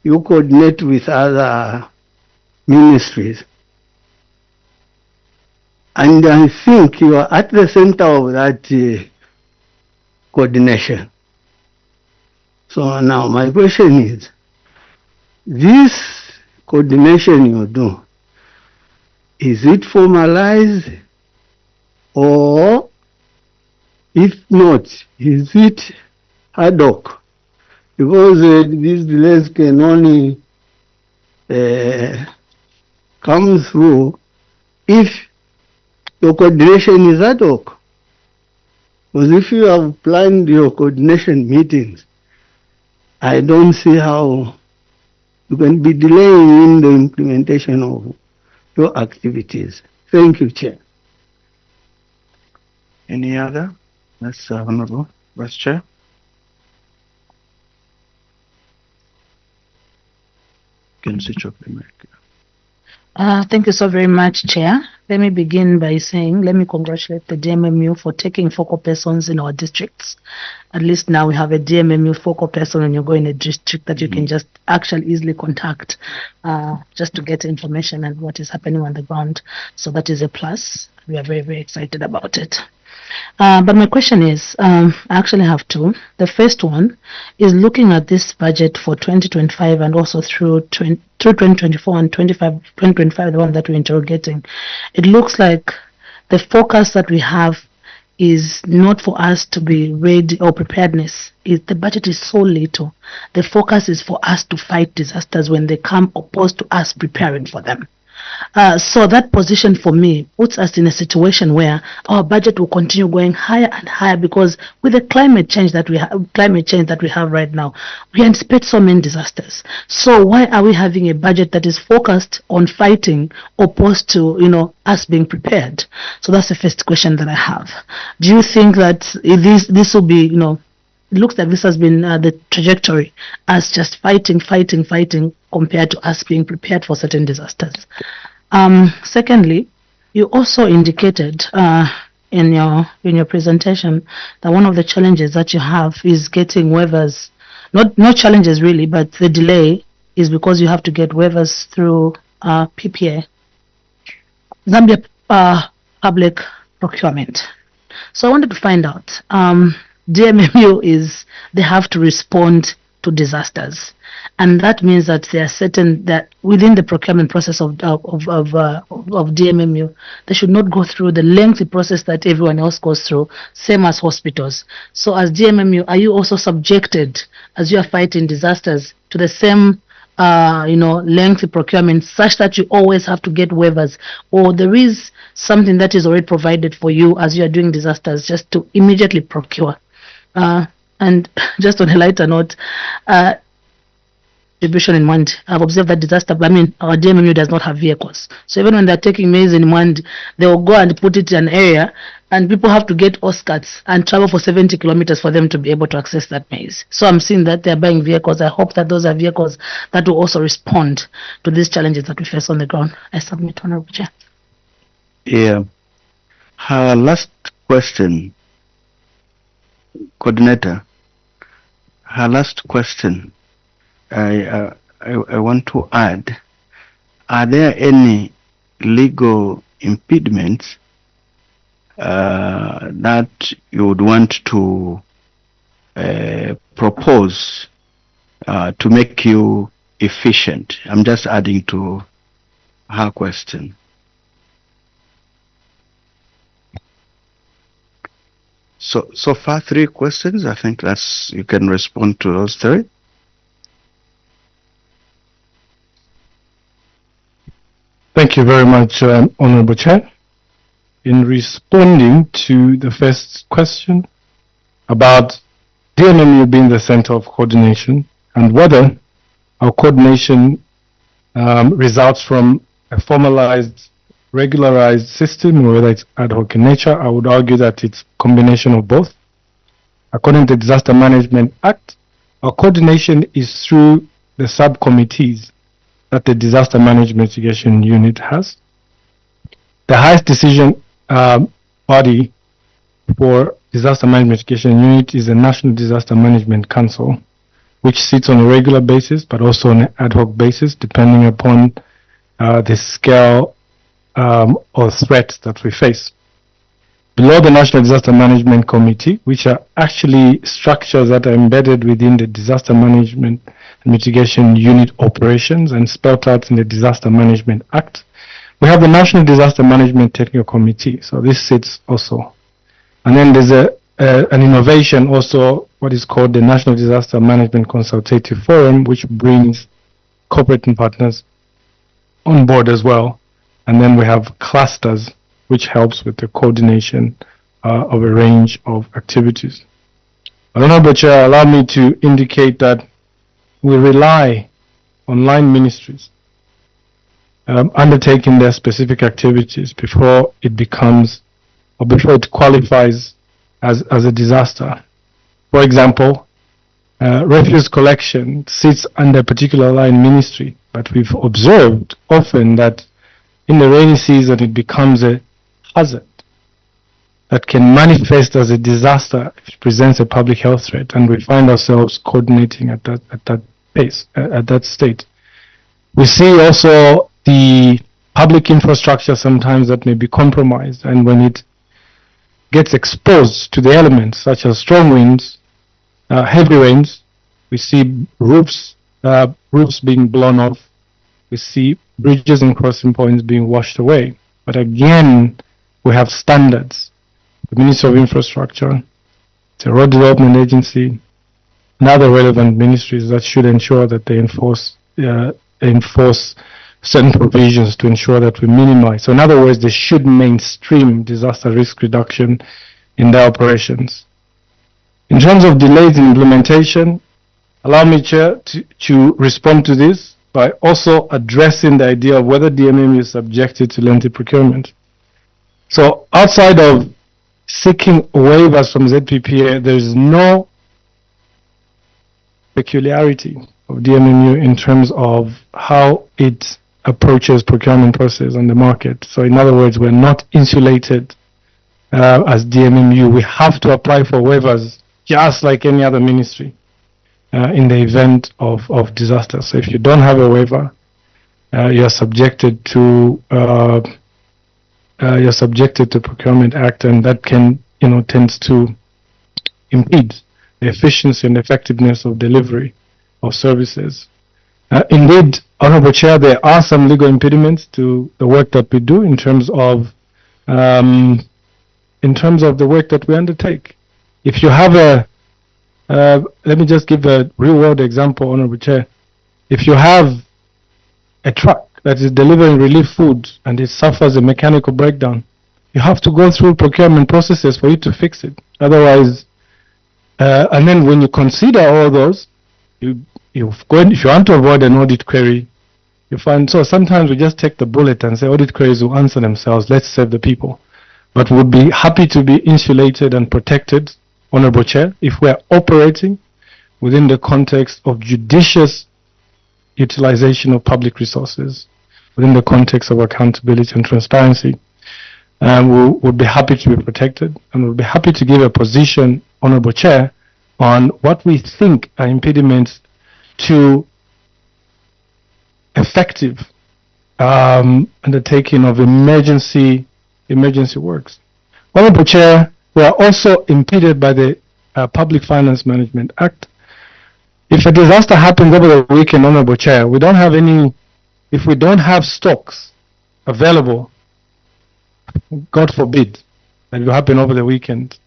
[SPEAKER 14] You coordinate with other ministries. And I think you are at the center of that coordination. So now my question is, this coordination you do, is it formalized, or if not, is it ad hoc? Because these delays can only come through if your coordination is ad hoc. Because if you have planned your coordination meetings, I don't see how you can be delaying in the implementation of your activities. Thank you, Chair.
[SPEAKER 11] Any other? That's Honorable Vice Chair. You can switch off the mic.
[SPEAKER 13] Thank you so very much, Chair. Let me begin by saying, let me congratulate the DMMU for taking focal persons in our districts. At least now we have a DMMU focal person when you go in a district that you can just actually easily contact just to get information and what is happening on the ground. So that is a plus. We are very, very excited about it. But my question is, I actually have 2. The first one is looking at this budget for 2025 and also through 2024 and 2025, the one that we're interrogating. It looks like the focus that we have is not for us to be ready or preparedness. The budget is so little. The focus is for us to fight disasters when they come, opposed to us preparing for them. So that position for me puts us in a situation where our budget will continue going higher and higher, because with the climate change that we have right now, we anticipate so many disasters. So why are we having a budget that is focused on fighting opposed to us being prepared? So that's the first question that I have. Do you think that this will be it looks like this has been the trajectory, as just fighting compared to us being prepared for certain disasters? Secondly, you also indicated in your presentation that one of the challenges that you have is getting waivers. Not challenges really, but the delay is because you have to get waivers through PPA, Zambia public procurement. So I wanted to find out, DMMU they have to respond to disasters, and that means that there are certain that within the procurement process of DMMU, they should not go through the lengthy process that everyone else goes through, same as hospitals. So as DMMU, are you also subjected, as you are fighting disasters, to the same lengthy procurement, such that you always have to get waivers, or there is something that is already provided for you as you are doing disasters just to immediately procure? And just on a lighter note, distribution in Mwandi, I've observed that our DMMU does not have vehicles. So even when they're taking maize in Mwandi, they will go and put it in an area, and people have to get Oscars and travel for 70 kilometers for them to be able to access that maize. So I'm seeing that they're buying vehicles. I hope that those are vehicles that will also respond to these challenges that we face on the ground. I submit, Honorable Chair.
[SPEAKER 11] Yeah. Her last question, Coordinator, her last question, I want to add, are there any legal impediments that you would want to propose to make you efficient? I'm just adding to her question. So far 3 questions. I think you can respond to those 3.
[SPEAKER 12] Thank you very much, Honorable Chair. In responding to the first question about DMMU being the center of coordination, and whether our coordination results from a formalized, regularized system, or whether it's ad hoc in nature, I would argue that it's a combination of both. According to the Disaster Management Act, our coordination is through the subcommittees that the Disaster Management Mitigation Unit has. The highest decision body for Disaster Management Mitigation Unit is the National Disaster Management Council, which sits on a regular basis, but also on an ad hoc basis, depending upon the scale or threat that we face. Below the National Disaster Management Committee, which are actually structures that are embedded within the Disaster Management and Mitigation Unit operations and spelled out in the Disaster Management Act, we have the National Disaster Management Technical Committee. So this sits also. And then there's an innovation also, what is called the National Disaster Management Consultative Forum, which brings corporate and partners on board as well. And then we have clusters, which helps with the coordination of a range of activities. Honorable Chair, allow me to indicate that we rely on line ministries undertaking their specific activities before it becomes, or before it qualifies as a disaster. For example, refuse collection sits under a particular line ministry, but we've observed often that in the rainy season it becomes a hazard that can manifest as a disaster if it presents a public health threat, and we find ourselves coordinating at that pace, at that state. We see also the public infrastructure sometimes that may be compromised, and when it gets exposed to the elements such as strong winds, heavy rains, we see roofs being blown off, we see bridges and crossing points being washed away. But again, we have standards. The Ministry of Infrastructure, the Road Development Agency, and other relevant ministries that should ensure that they enforce certain provisions to ensure that we minimize. So in other words, they should mainstream disaster risk reduction in their operations. In terms of delays in implementation, allow me, Chair, to respond to this by also addressing the idea of whether DMMU is subjected to lengthy procurement. So outside of seeking waivers from ZPPA, there is no peculiarity of DMMU in terms of how it approaches procurement process on the market. So in other words, we're not insulated as DMMU. We have to apply for waivers just like any other ministry in the event of disaster. So if you don't have a waiver, you're subjected to Procurement Act, and that can, tends to impede the efficiency and effectiveness of delivery of services. Indeed, Honorable Chair, there are some legal impediments to the work that we do in terms of the work that we undertake. If you have let me just give a real-world example, Honorable Chair. If you have a truck that is delivering relief food and it suffers a mechanical breakdown, you have to go through procurement processes for you to fix it. Otherwise, and then when you consider all those, if you want to avoid an audit query, you find, so sometimes we just take the bullet and say audit queries will answer themselves, let's save the people. But we'd be happy to be insulated and protected, Honorable Chair, if we're operating within the context of judicious utilization of public resources, within the context of accountability and transparency. And we'll be happy to be protected, and we'll be happy to give a position, Honorable Chair, on what we think are impediments to effective undertaking of emergency works. Honorable Chair, we are also impeded by the Public Finance Management Act. If a disaster happens over the weekend, Honorable Chair, we don't have if we don't have stocks available, God forbid, that will happen over the weekend,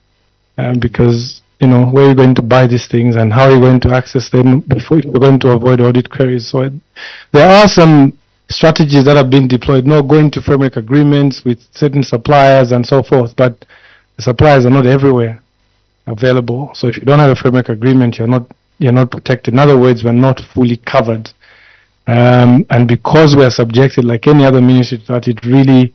[SPEAKER 12] because, where are you going to buy these things and how are you going to access them before you're going to avoid audit queries? So there are some strategies that have been deployed, going to framework agreements with certain suppliers and so forth, but the suppliers are not everywhere available. So if you don't have a framework agreement, you're not protected. In other words, we're not fully covered. And because we're subjected, like any other ministry, that it really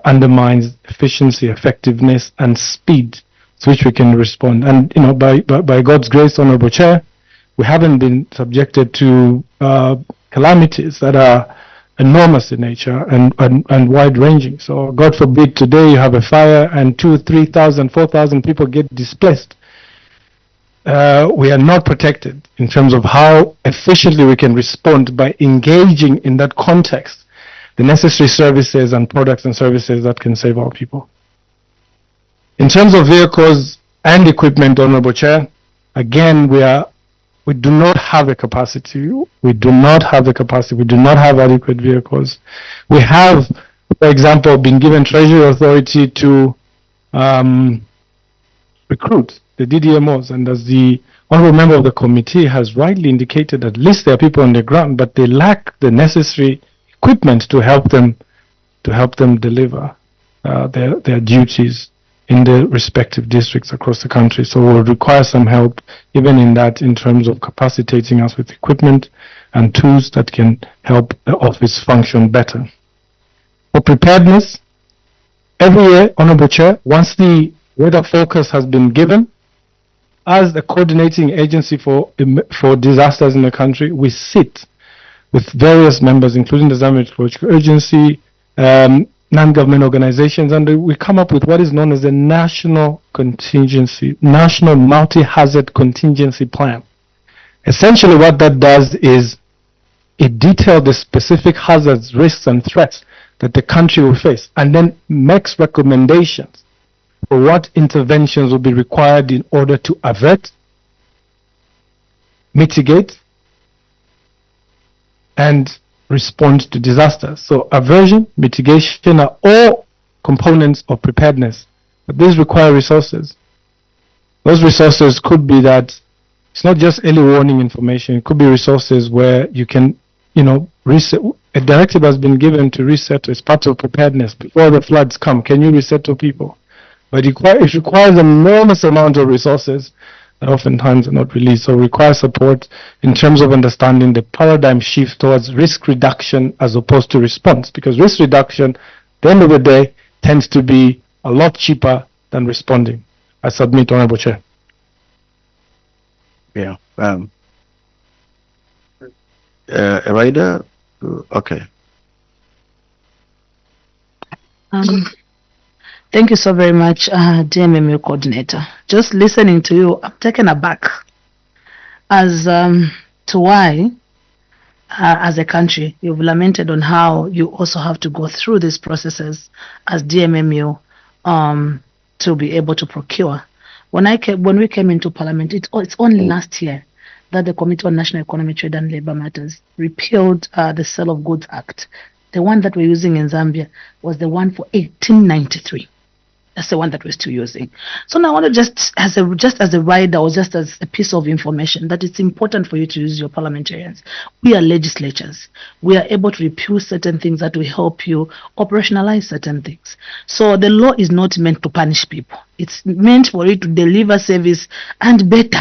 [SPEAKER 12] undermines efficiency, effectiveness, and speed to which we can respond. And by God's grace, Honorable Chair, we haven't been subjected to calamities that are enormous in nature and wide-ranging. So God forbid today you have a fire and 2,000, 3,000, 4,000 people get displaced. We are not protected in terms of how efficiently we can respond by engaging in that context the necessary services and products and services that can save our people. In terms of vehicles and equipment, Honorable Chair, again, we do not have a capacity. We do not have the capacity. We do not have adequate vehicles. We have, for example, been given Treasury authority to recruit the DDMOs, and as the honorable member of the committee has rightly indicated, at least there are people on the ground, but they lack the necessary equipment to help them deliver their duties in the respective districts across the country. So we'll require some help even in that, in terms of capacitating us with equipment and tools that can help the office function better. For preparedness, every year, Honorable Chair, once the weather focus has been given, as the coordinating agency for disasters in the country, we sit with various members, including the Zambia Meteorological Agency, non-government organizations, and we come up with what is known as a national multi-hazard contingency plan. Essentially what that does is it details the specific hazards, risks, and threats that the country will face, and then makes recommendations for what interventions will be required in order to avert, mitigate, and respond to disasters. So aversion, mitigation are all components of preparedness, but these require resources. Those resources could be that it's not just early warning information. It could be resources where you can, a directive has been given to resettle. It's part of preparedness before the floods come. Can you resettle people? But it requires an enormous amount of resources that oftentimes are not released. So it requires support in terms of understanding the paradigm shift towards risk reduction as opposed to response. Because risk reduction, at the end of the day, tends to be a lot cheaper than responding. I submit, Honorable Chair.
[SPEAKER 11] Yeah. Rider? Okay.
[SPEAKER 13] Thank you so very much, DMMU coordinator. Just listening to you, I'm taken aback as to why, as a country, you've lamented on how you also have to go through these processes as DMMU to be able to procure. When we came into Parliament, it's only last year that the Committee on National Economy, Trade and Labour Matters repealed the Sale of Goods Act. The one that we're using in Zambia was the one for 1893. That's the one that we're still using. So now I want to just as a rider or just as a piece of information that it's important for you to use your parliamentarians. We are legislatures. We are able to repeal certain things that will help you operationalize certain things. So the law is not meant to punish people. It's meant for it to deliver service and better.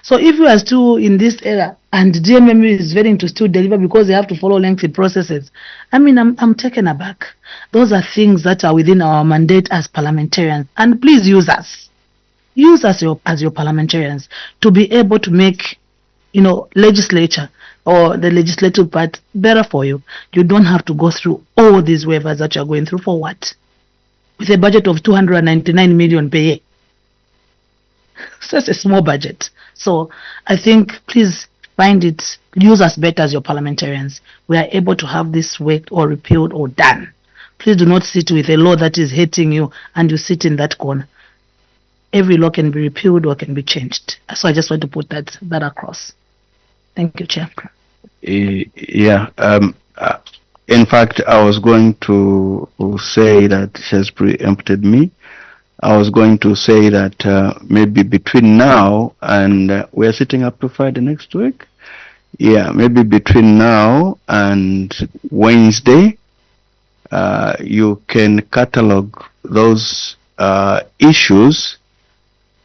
[SPEAKER 13] So if you are still in this era and DMMU is willing to still deliver because they have to follow lengthy processes, I mean, I'm taken aback. Those are things that are within our mandate as parliamentarians. And please use us. Use us as your parliamentarians to be able to make, legislature or the legislative part better for you. You don't have to go through all these waivers that you're going through for what? With a budget of 299 million per year. So that's a small budget. So I think please use us better as your parliamentarians. We are able to have this worked or repealed or done. Please do not sit with a law that is hating you and you sit in that corner. Every law can be repealed or can be changed. So I just want to put that across. Thank you, Chair.
[SPEAKER 11] Yeah. In fact, I was going to say that she has preempted me. I was going to say that maybe between now and we are sitting up to Friday next week. Yeah, maybe between now and Wednesday, you can catalog those issues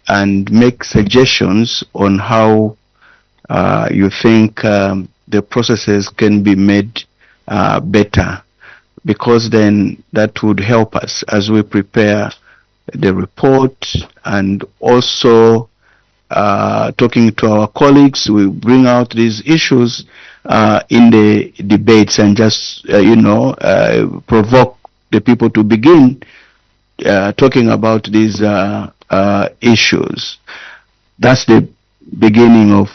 [SPEAKER 11] and make suggestions on how you think the processes can be made better, because then that would help us as we prepare the report, and also talking to our colleagues, we bring out these issues in the debates and just provoke the people to begin talking about these issues. That's the beginning of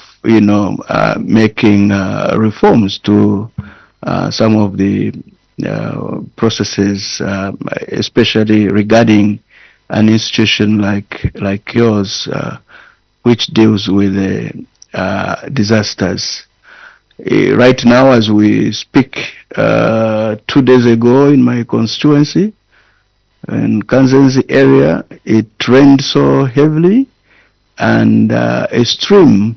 [SPEAKER 11] making reforms to some of the processes, especially regarding an institution like yours, which deals with disasters. Right now, as we speak, 2 days ago in my constituency, in Kansas area, it rained so heavily, and a stream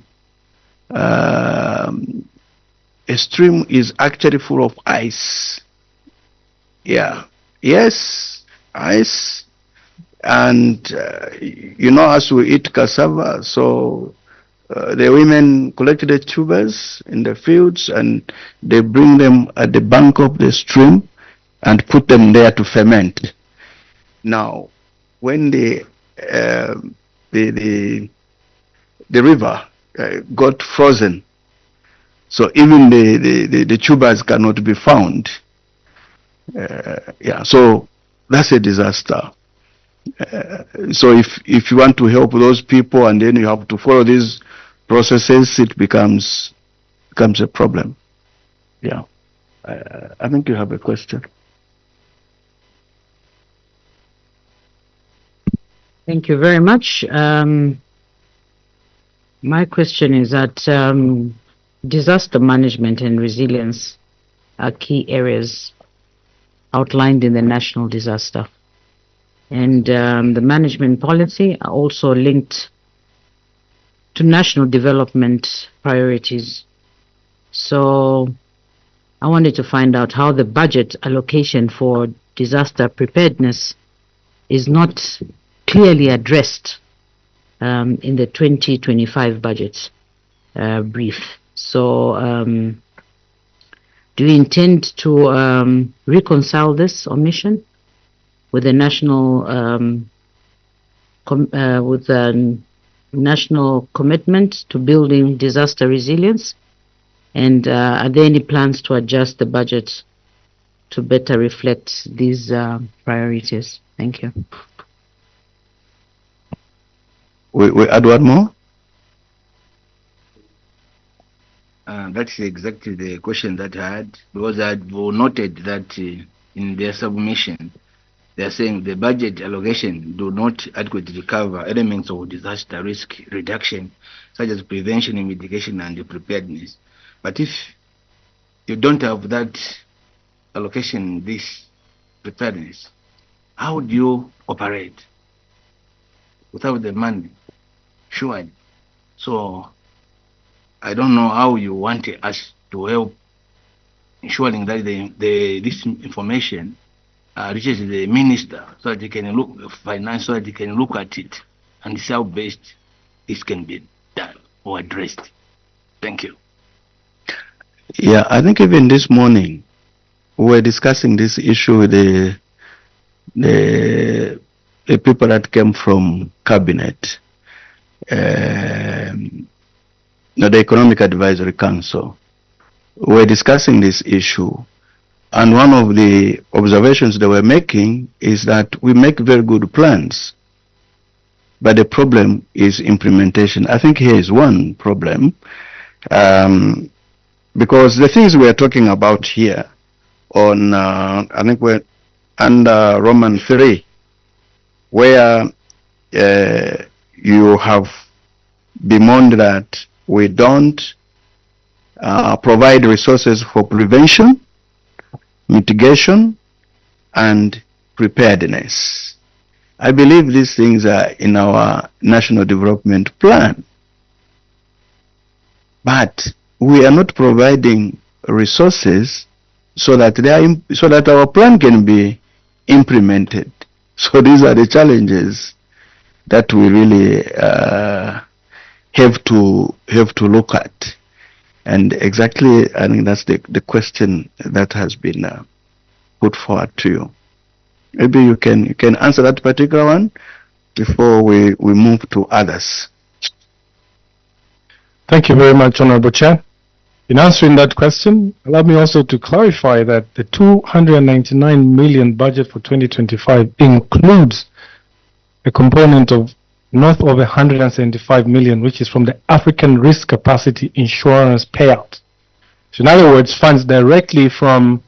[SPEAKER 11] is actually full of ice. Yeah. Yes, ice. And as we eat cassava, so the women collect the tubers in the fields and they bring them at the bank of the stream and put them there to ferment. Now, when the river got frozen, so even the tubers cannot be found. Yeah, so that's a disaster. So if you want to help those people and then you have to follow these processes, it becomes a problem. Yeah. I think you have a question.
[SPEAKER 15] Thank you very much. My question is that disaster management and resilience are key areas outlined in the national disaster. And the management policy are also linked to national development priorities. So I wanted to find out how the budget allocation for disaster preparedness is not clearly addressed in the 2025 budget brief. So do you intend to reconcile this omission with the national commitment to building disaster resilience? And are there any plans to adjust the budget to better reflect these priorities? Thank you.
[SPEAKER 11] We add one more? That's exactly the question that I had, because I had noted that in their submission, they are saying the budget allocation do not adequately cover elements of disaster risk reduction, such as prevention and mitigation and preparedness. But if you don't have that allocation, this preparedness, how do you operate without the money? Surely. So I don't know how you want us to help ensuring that this information reaches the minister, so that he can look finance, so that he can look at it and see how best this can be done or addressed. Thank you.
[SPEAKER 14] Yeah, I think even this morning we were discussing this issue with the people that came from cabinet, the Economic Advisory Council. We were discussing this issue, and one of the observations they were making is that we make very good plans, but the problem is implementation. I think here is one problem, because the things we are talking about here on, I think we're under Roman 3, where you have bemoaned that we don't provide resources for prevention, mitigation, and preparedness. I believe these things are in our national development plan, but we are not providing resources so that our plan can be implemented. So these are the challenges that we really have to look at. And exactly, I think that's the question that has been put forward to you. Maybe you can answer that particular one before we move to others.
[SPEAKER 12] Thank you very much, Honorable Chair. In answering that question, allow me also to clarify that the 299 million budget for 2025 includes a component of north of 175 million, which is from the African Risk Capacity Insurance payout. So in other words, funds directly from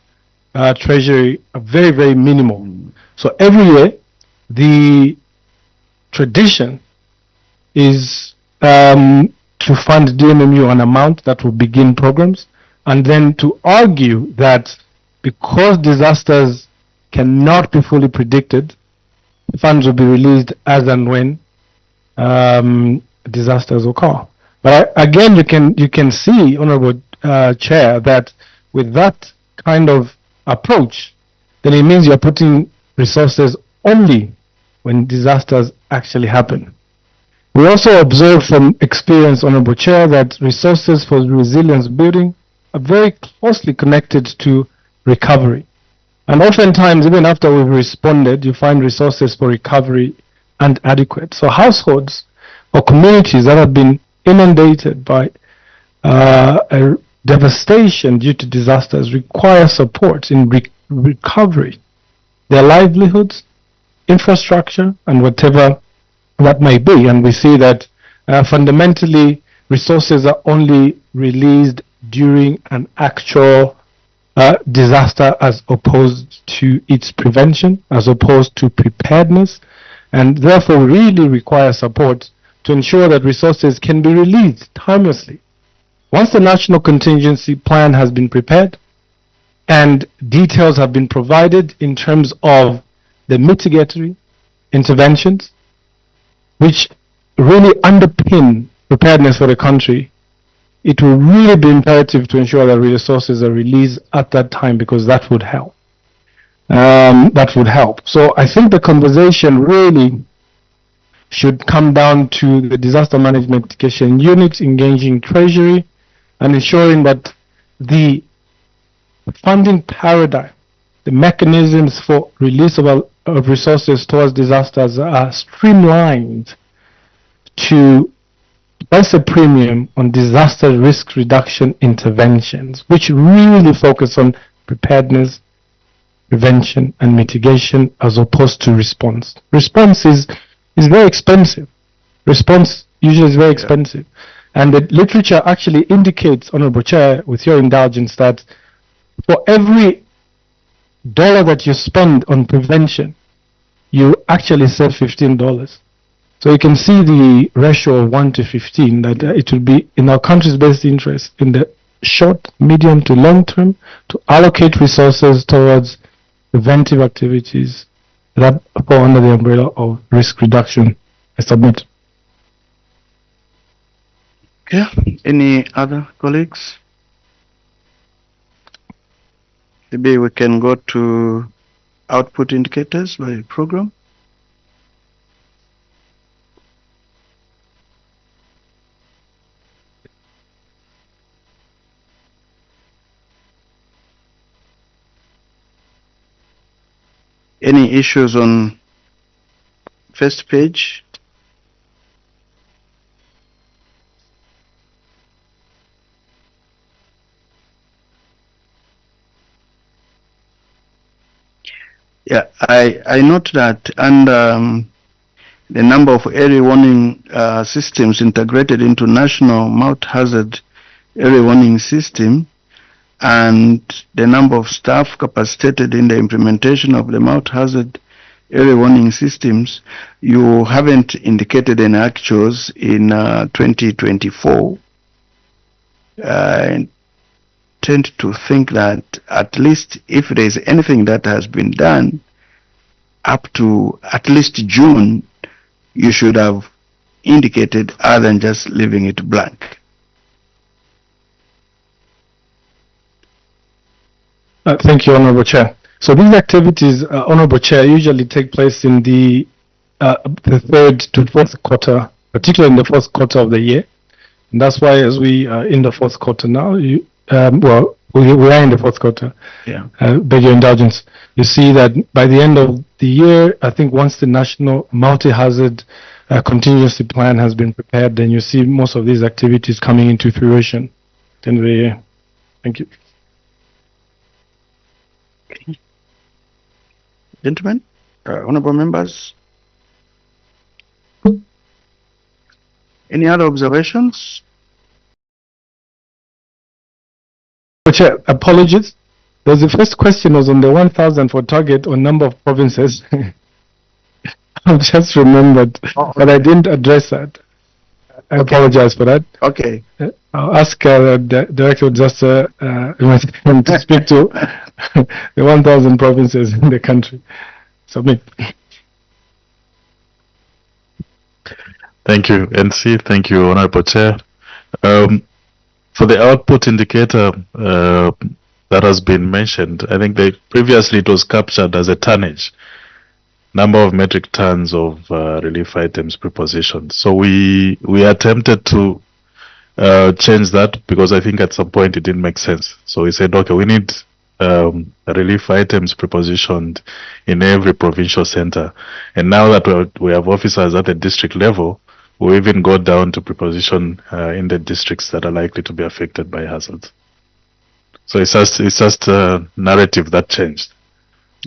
[SPEAKER 12] Treasury are very, very minimal. So every year, the tradition is to fund DMMU an amount that will begin programs, and then to argue that because disasters cannot be fully predicted, funds will be released as and when disasters occur. But again, you can see, Honorable Chair, that with that kind of approach, then it means you're putting resources only when disasters actually happen. We also observe from experience, Honorable Chair, that resources for resilience building are very closely connected to recovery. And oftentimes, even after we've responded, you find resources for recovery inadequate. So households or communities that have been inundated by a devastation due to disasters require support in recovery, their livelihoods, infrastructure, and whatever that may be. And we see that fundamentally resources are only released during an actual disaster, as opposed to its prevention, as opposed to preparedness, and therefore really require support to ensure that resources can be released timelessly. Once the national contingency plan has been prepared and details have been provided in terms of the mitigatory interventions, which really underpin preparedness for the country, it will really be imperative to ensure that resources are released at that time, because that would help. That would help. So I think the conversation really should come down to the disaster management mitigation unit engaging Treasury and ensuring that the funding paradigm, the mechanisms for release of resources towards disasters are streamlined to place a premium on disaster risk reduction interventions, which really focus on preparedness, prevention, and mitigation as opposed to response. Response is very expensive. Response usually is very expensive. And the literature actually indicates, Honorable Chair, with your indulgence, that for every dollar that you spend on prevention, you actually save $15. So you can see the ratio of 1 to 15, that it will be in our country's best interest in the short, medium to long term to allocate resources towards preventive activities that fall under the umbrella of risk reduction. I submit.
[SPEAKER 11] Okay. Any other colleagues? Maybe we can go to output indicators by program. Any issues on first page? Yeah, I note that, and the number of early warning systems integrated into national multi-hazard early warning system, and the number of staff capacitated in the implementation of the multi-hazard early warning systems, you haven't indicated any actuals in 2024. I tend to think that at least if there is anything that has been done up to at least June, you should have indicated other than just leaving it blank.
[SPEAKER 12] Thank you, Honorable Chair. So these activities, Honorable Chair, usually take place in the third to fourth quarter, particularly in the fourth quarter of the year. And that's why, as we are in the fourth quarter now, we are in the fourth quarter.
[SPEAKER 11] Yeah.
[SPEAKER 12] Beg your indulgence. You see that by the end of the year, I think once the national multi-hazard contingency plan has been prepared, then you see most of these activities coming into fruition at the end of the year. Thank you.
[SPEAKER 11] Okay. Gentlemen, honorable members, any other observations?
[SPEAKER 12] Chair, apologies. The first question was on the 1,000 for target on number of provinces. I've just remembered, but I didn't address that. I apologize for that.
[SPEAKER 11] Okay.
[SPEAKER 12] I'll ask the Director of Disaster to speak to the 1,000 provinces in the country. Submit.
[SPEAKER 4] Thank you, NC. Thank you, Honorable Chair. For the output indicator that has been mentioned, I think previously it was captured as a tonnage, number of metric tons of relief items prepositioned. So we attempted to change that because I think at some point it didn't make sense. So we said, okay, we need relief items prepositioned in every provincial center. And now that we have officers at the district level, we even go down to preposition in the districts that are likely to be affected by hazards. So it's just a narrative that changed.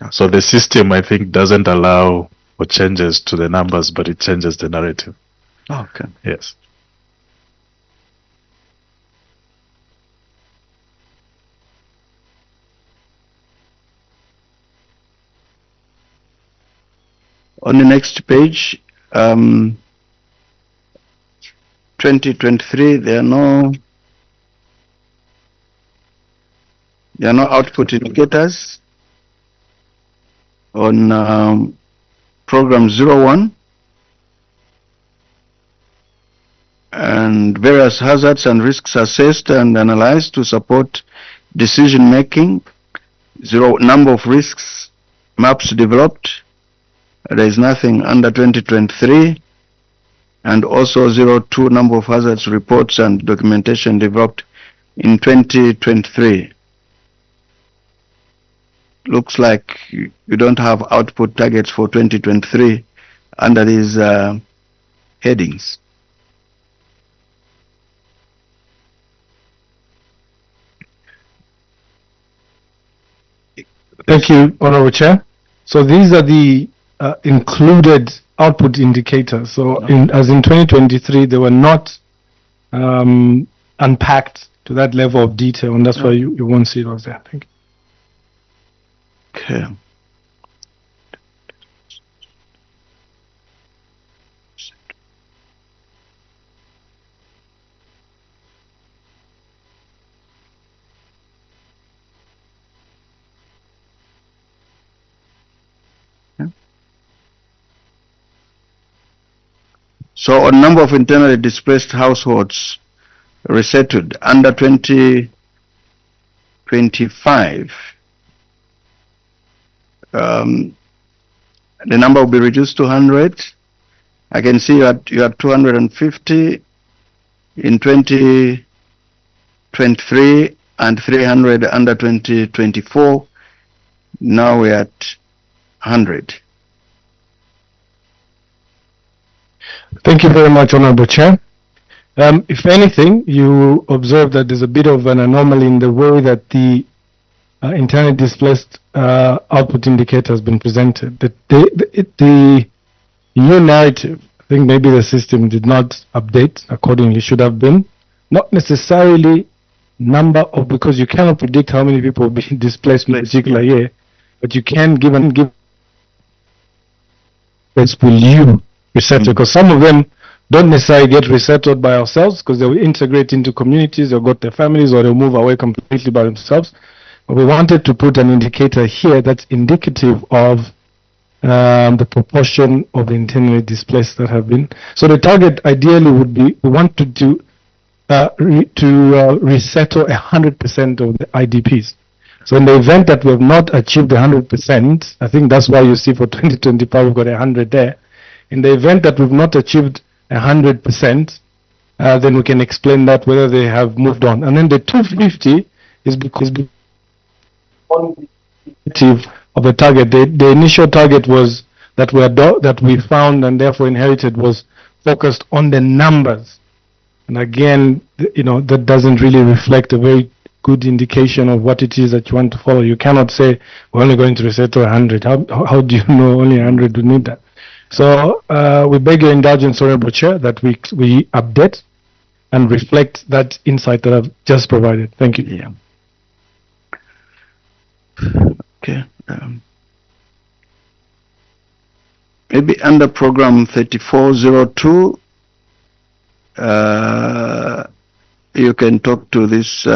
[SPEAKER 4] Okay. So the system, I think, doesn't allow for changes to the numbers, but it changes the narrative.
[SPEAKER 11] Okay.
[SPEAKER 4] Yes.
[SPEAKER 11] On the next page, 2023, there are no output indicators on program 01. and various hazards and risks assessed and analyzed to support decision making. Zero number of risks maps developed. There is nothing under 2023. And also 02 number of hazards reports and documentation developed in 2023. Looks like you don't have output targets for 2023 under these headings.
[SPEAKER 12] Thank you, Honorable Chair. So these are the included output indicators. So as in 2023, they were not unpacked to that level of detail, and that's why you won't see those there. Thank you.
[SPEAKER 11] Okay. So a number of internally displaced households resettled under 2025, the number will be reduced to 100. I can see you had 250 in 2023 and 300 under 2024. Now we're at 100.
[SPEAKER 12] Thank you very much, Honorable Chair. If anything, you observe that there's a bit of an anomaly in the way that the internally displaced output indicator has been presented. The new narrative, I think maybe the system did not update accordingly, should have been not necessarily number of, because you cannot predict how many people will be displaced in a particular year, but you can give will you resettle, because some of them don't necessarily get resettled by ourselves because they will integrate into communities, they'll go to their families, or they'll move away completely by themselves. But we wanted to put an indicator here that's indicative of the proportion of the internally displaced that have been. So the target ideally would be, we wanted to resettle 100% of the IDPs. So in the event that we have not achieved 100%, I think that's why you see for 2025 we've got 100 there. In the event that we've not achieved 100%, then we can explain that whether they have moved on. And then the 250 is because of the target. The initial target was that we found and therefore inherited was focused on the numbers. And again, that doesn't really reflect a very good indication of what it is that you want to follow. You cannot say we're only going to resettle 100. How do you know only 100 would need that? So we beg your indulgence, Honorable Chair, that we update and reflect that insight that I've just provided. Thank you.
[SPEAKER 11] Yeah. Okay. Maybe under program 3402, you can talk to this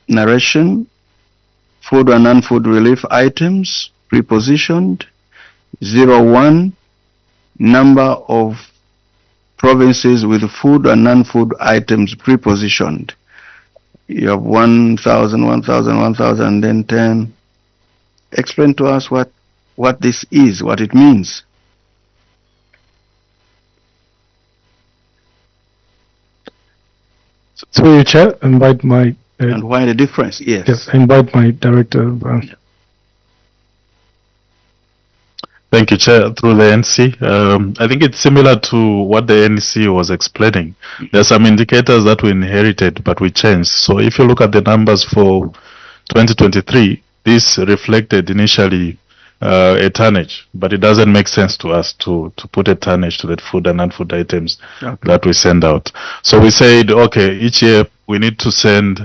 [SPEAKER 11] narration. Food and non-food relief items prepositioned. 01, number of provinces with food and non-food items prepositioned. You have 1,000, 1,000, 1,000, and then 10. Explain to us what this is, what it means.
[SPEAKER 12] Through your chair, invite my...
[SPEAKER 11] and why the difference, yes.
[SPEAKER 12] Yes, invite my director.
[SPEAKER 4] Thank you, Chair. Through the NC, I think it's similar to what the NC was explaining. There are some indicators that we inherited, but we changed. So if you look at the numbers for 2023, this reflected initially a tonnage, but it doesn't make sense to us to put a tonnage to the food and non-food items that we send out. So we said, okay, each year we need to send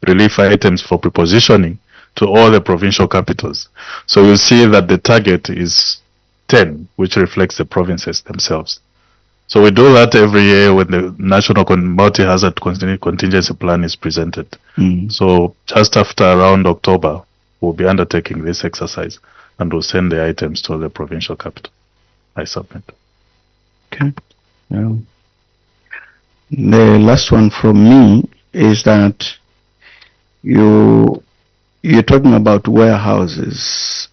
[SPEAKER 4] relief items for prepositioning to all the provincial capitals. So you'll see that the target is 10, which reflects the provinces themselves. So we do that every year when the national multi-hazard contingency plan is presented. So just after around October, we'll be undertaking this exercise and we'll send the items to the provincial capital. I submit.
[SPEAKER 11] Okay. The last one from me is that you're talking about warehouses.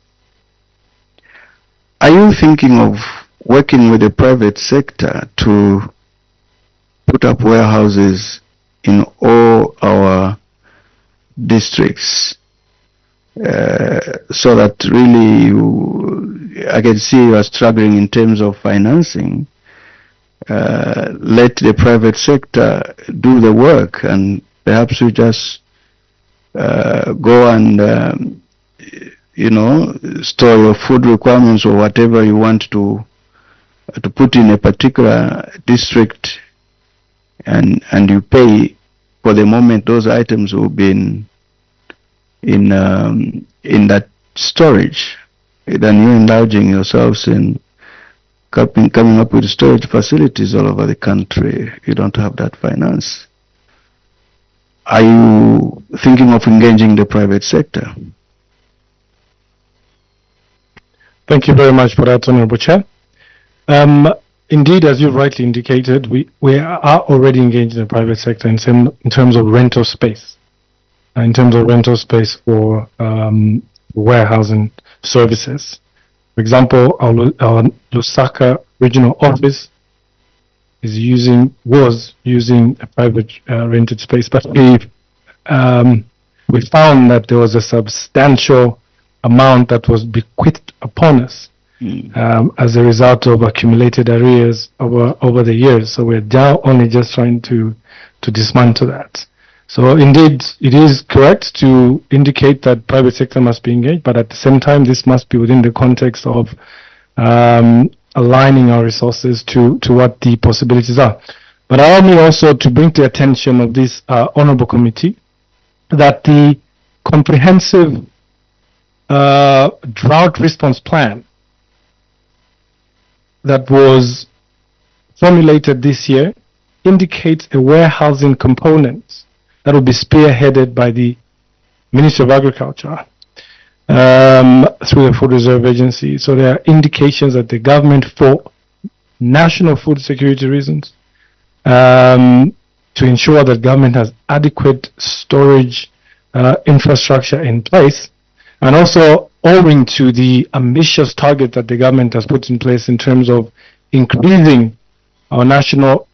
[SPEAKER 11] Are you thinking of working with the private sector to put up warehouses in all our districts, so that really I can see you are struggling in terms of financing? Let the private sector do the work, and perhaps you just go and store your food requirements or whatever you want to put in a particular district, and you pay for the moment those items will be in that storage, than you indulging yourselves in coming up with storage facilities all over the country. You don't have that finance. Are you thinking of engaging the private sector?
[SPEAKER 12] Thank you very much for that, Honorable Chair. Indeed, as you rightly indicated, we are already engaged in the private sector in terms of rental space. In terms of rental space for warehousing services. For example, our Lusaka regional office was using a private rented space, but we found that there was a substantial amount that was bequeathed upon us as a result of accumulated arrears over the years. So we're now only just trying to dismantle that. So indeed, it is correct to indicate that private sector must be engaged, but at the same time, this must be within the context of aligning our resources to what the possibilities are. But allow me also to bring to the attention of this honorable committee that the comprehensive drought response plan that was formulated this year indicates a warehousing component that will be spearheaded by the Ministry of Agriculture through the Food Reserve Agency. So there are indications that the government, for national food security reasons, to ensure that government has adequate storage infrastructure in place, and also owing to the ambitious target that the government has put in place in terms of increasing our national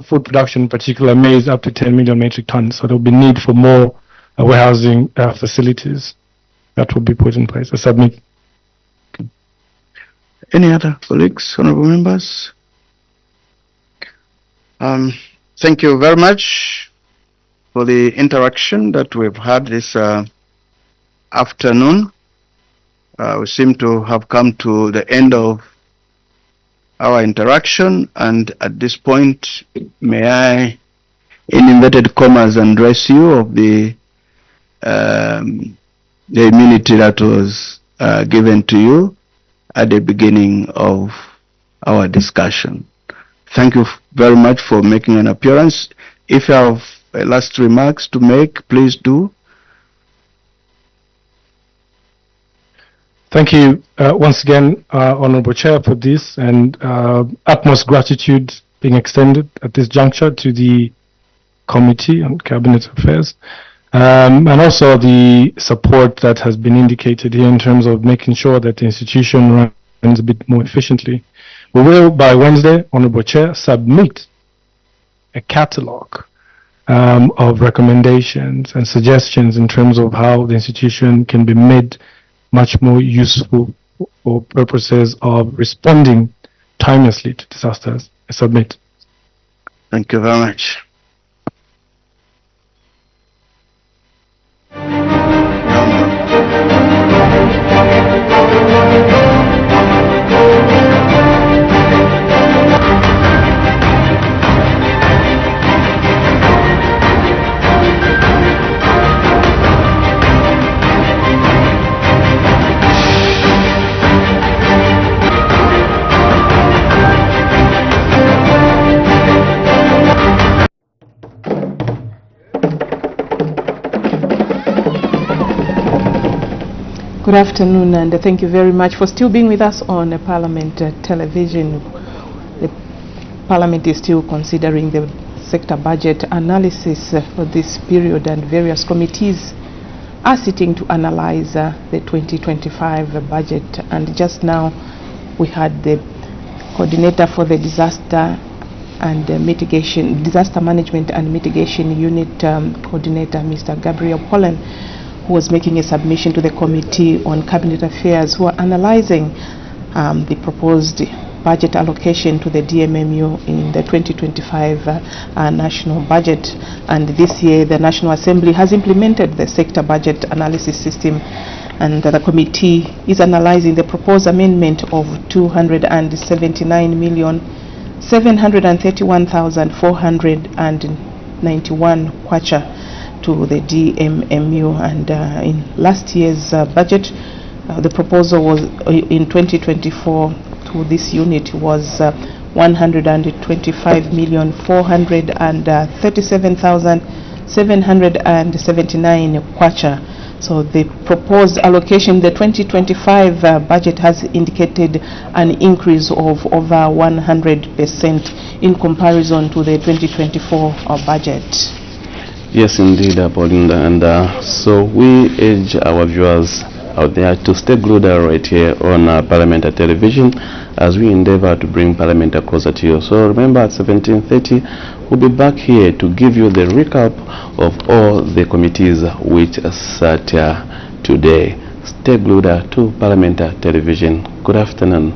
[SPEAKER 12] food production, in particular maize, up to 10 million metric tons. So there will be need for more warehousing facilities that will be put in place. I submit.
[SPEAKER 11] Any other colleagues, honorable members? Thank you very much for the interaction that we've had this afternoon. We seem to have come to the end of our interaction, and at this point, may I, in inverted commas, address you of the immunity that was given to you at the beginning of our discussion. Thank you very much for making an appearance. If you have last remarks to make, please do.
[SPEAKER 12] Thank you once again, Honorable Chair, for this, and utmost gratitude being extended at this juncture to the Committee on Cabinet Affairs, and also the support that has been indicated here in terms of making sure that the institution runs a bit more efficiently. We will, by Wednesday, Honorable Chair, submit a catalogue of recommendations and suggestions in terms of how the institution can be made much more useful for purposes of responding timelessly to disasters. I submit.
[SPEAKER 11] Thank you very much.
[SPEAKER 16] Good afternoon, and thank you very much for still being with us on Parliament Television. The Parliament is still considering the sector budget analysis for this period, and various committees are sitting to analyze the 2025 budget. And just now we had the coordinator for the disaster management and mitigation unit coordinator, Mr. Gabriel Pollen, who was making a submission to the Committee on Cabinet Affairs, who are analyzing the proposed budget allocation to the DMMU in the 2025 national budget. And this year the National Assembly has implemented the sector budget analysis system, and the committee is analyzing the proposed amendment of 279,731,491 kwacha to the DMMU. And in last year's budget, the proposal was in 2024 to this unit was 125,437,779 kwacha. So the proposed allocation, the 2025 budget has indicated an increase of over 100% in comparison to the 2024 budget.
[SPEAKER 17] Yes, indeed, Paulinda. And so we urge our viewers out there to stay glued right here on Parliament Television as we endeavor to bring Parliament closer to you. So remember, at 17:30 we'll be back here to give you the recap of all the committees which sat here today. Stay glued to Parliament Television. Good afternoon.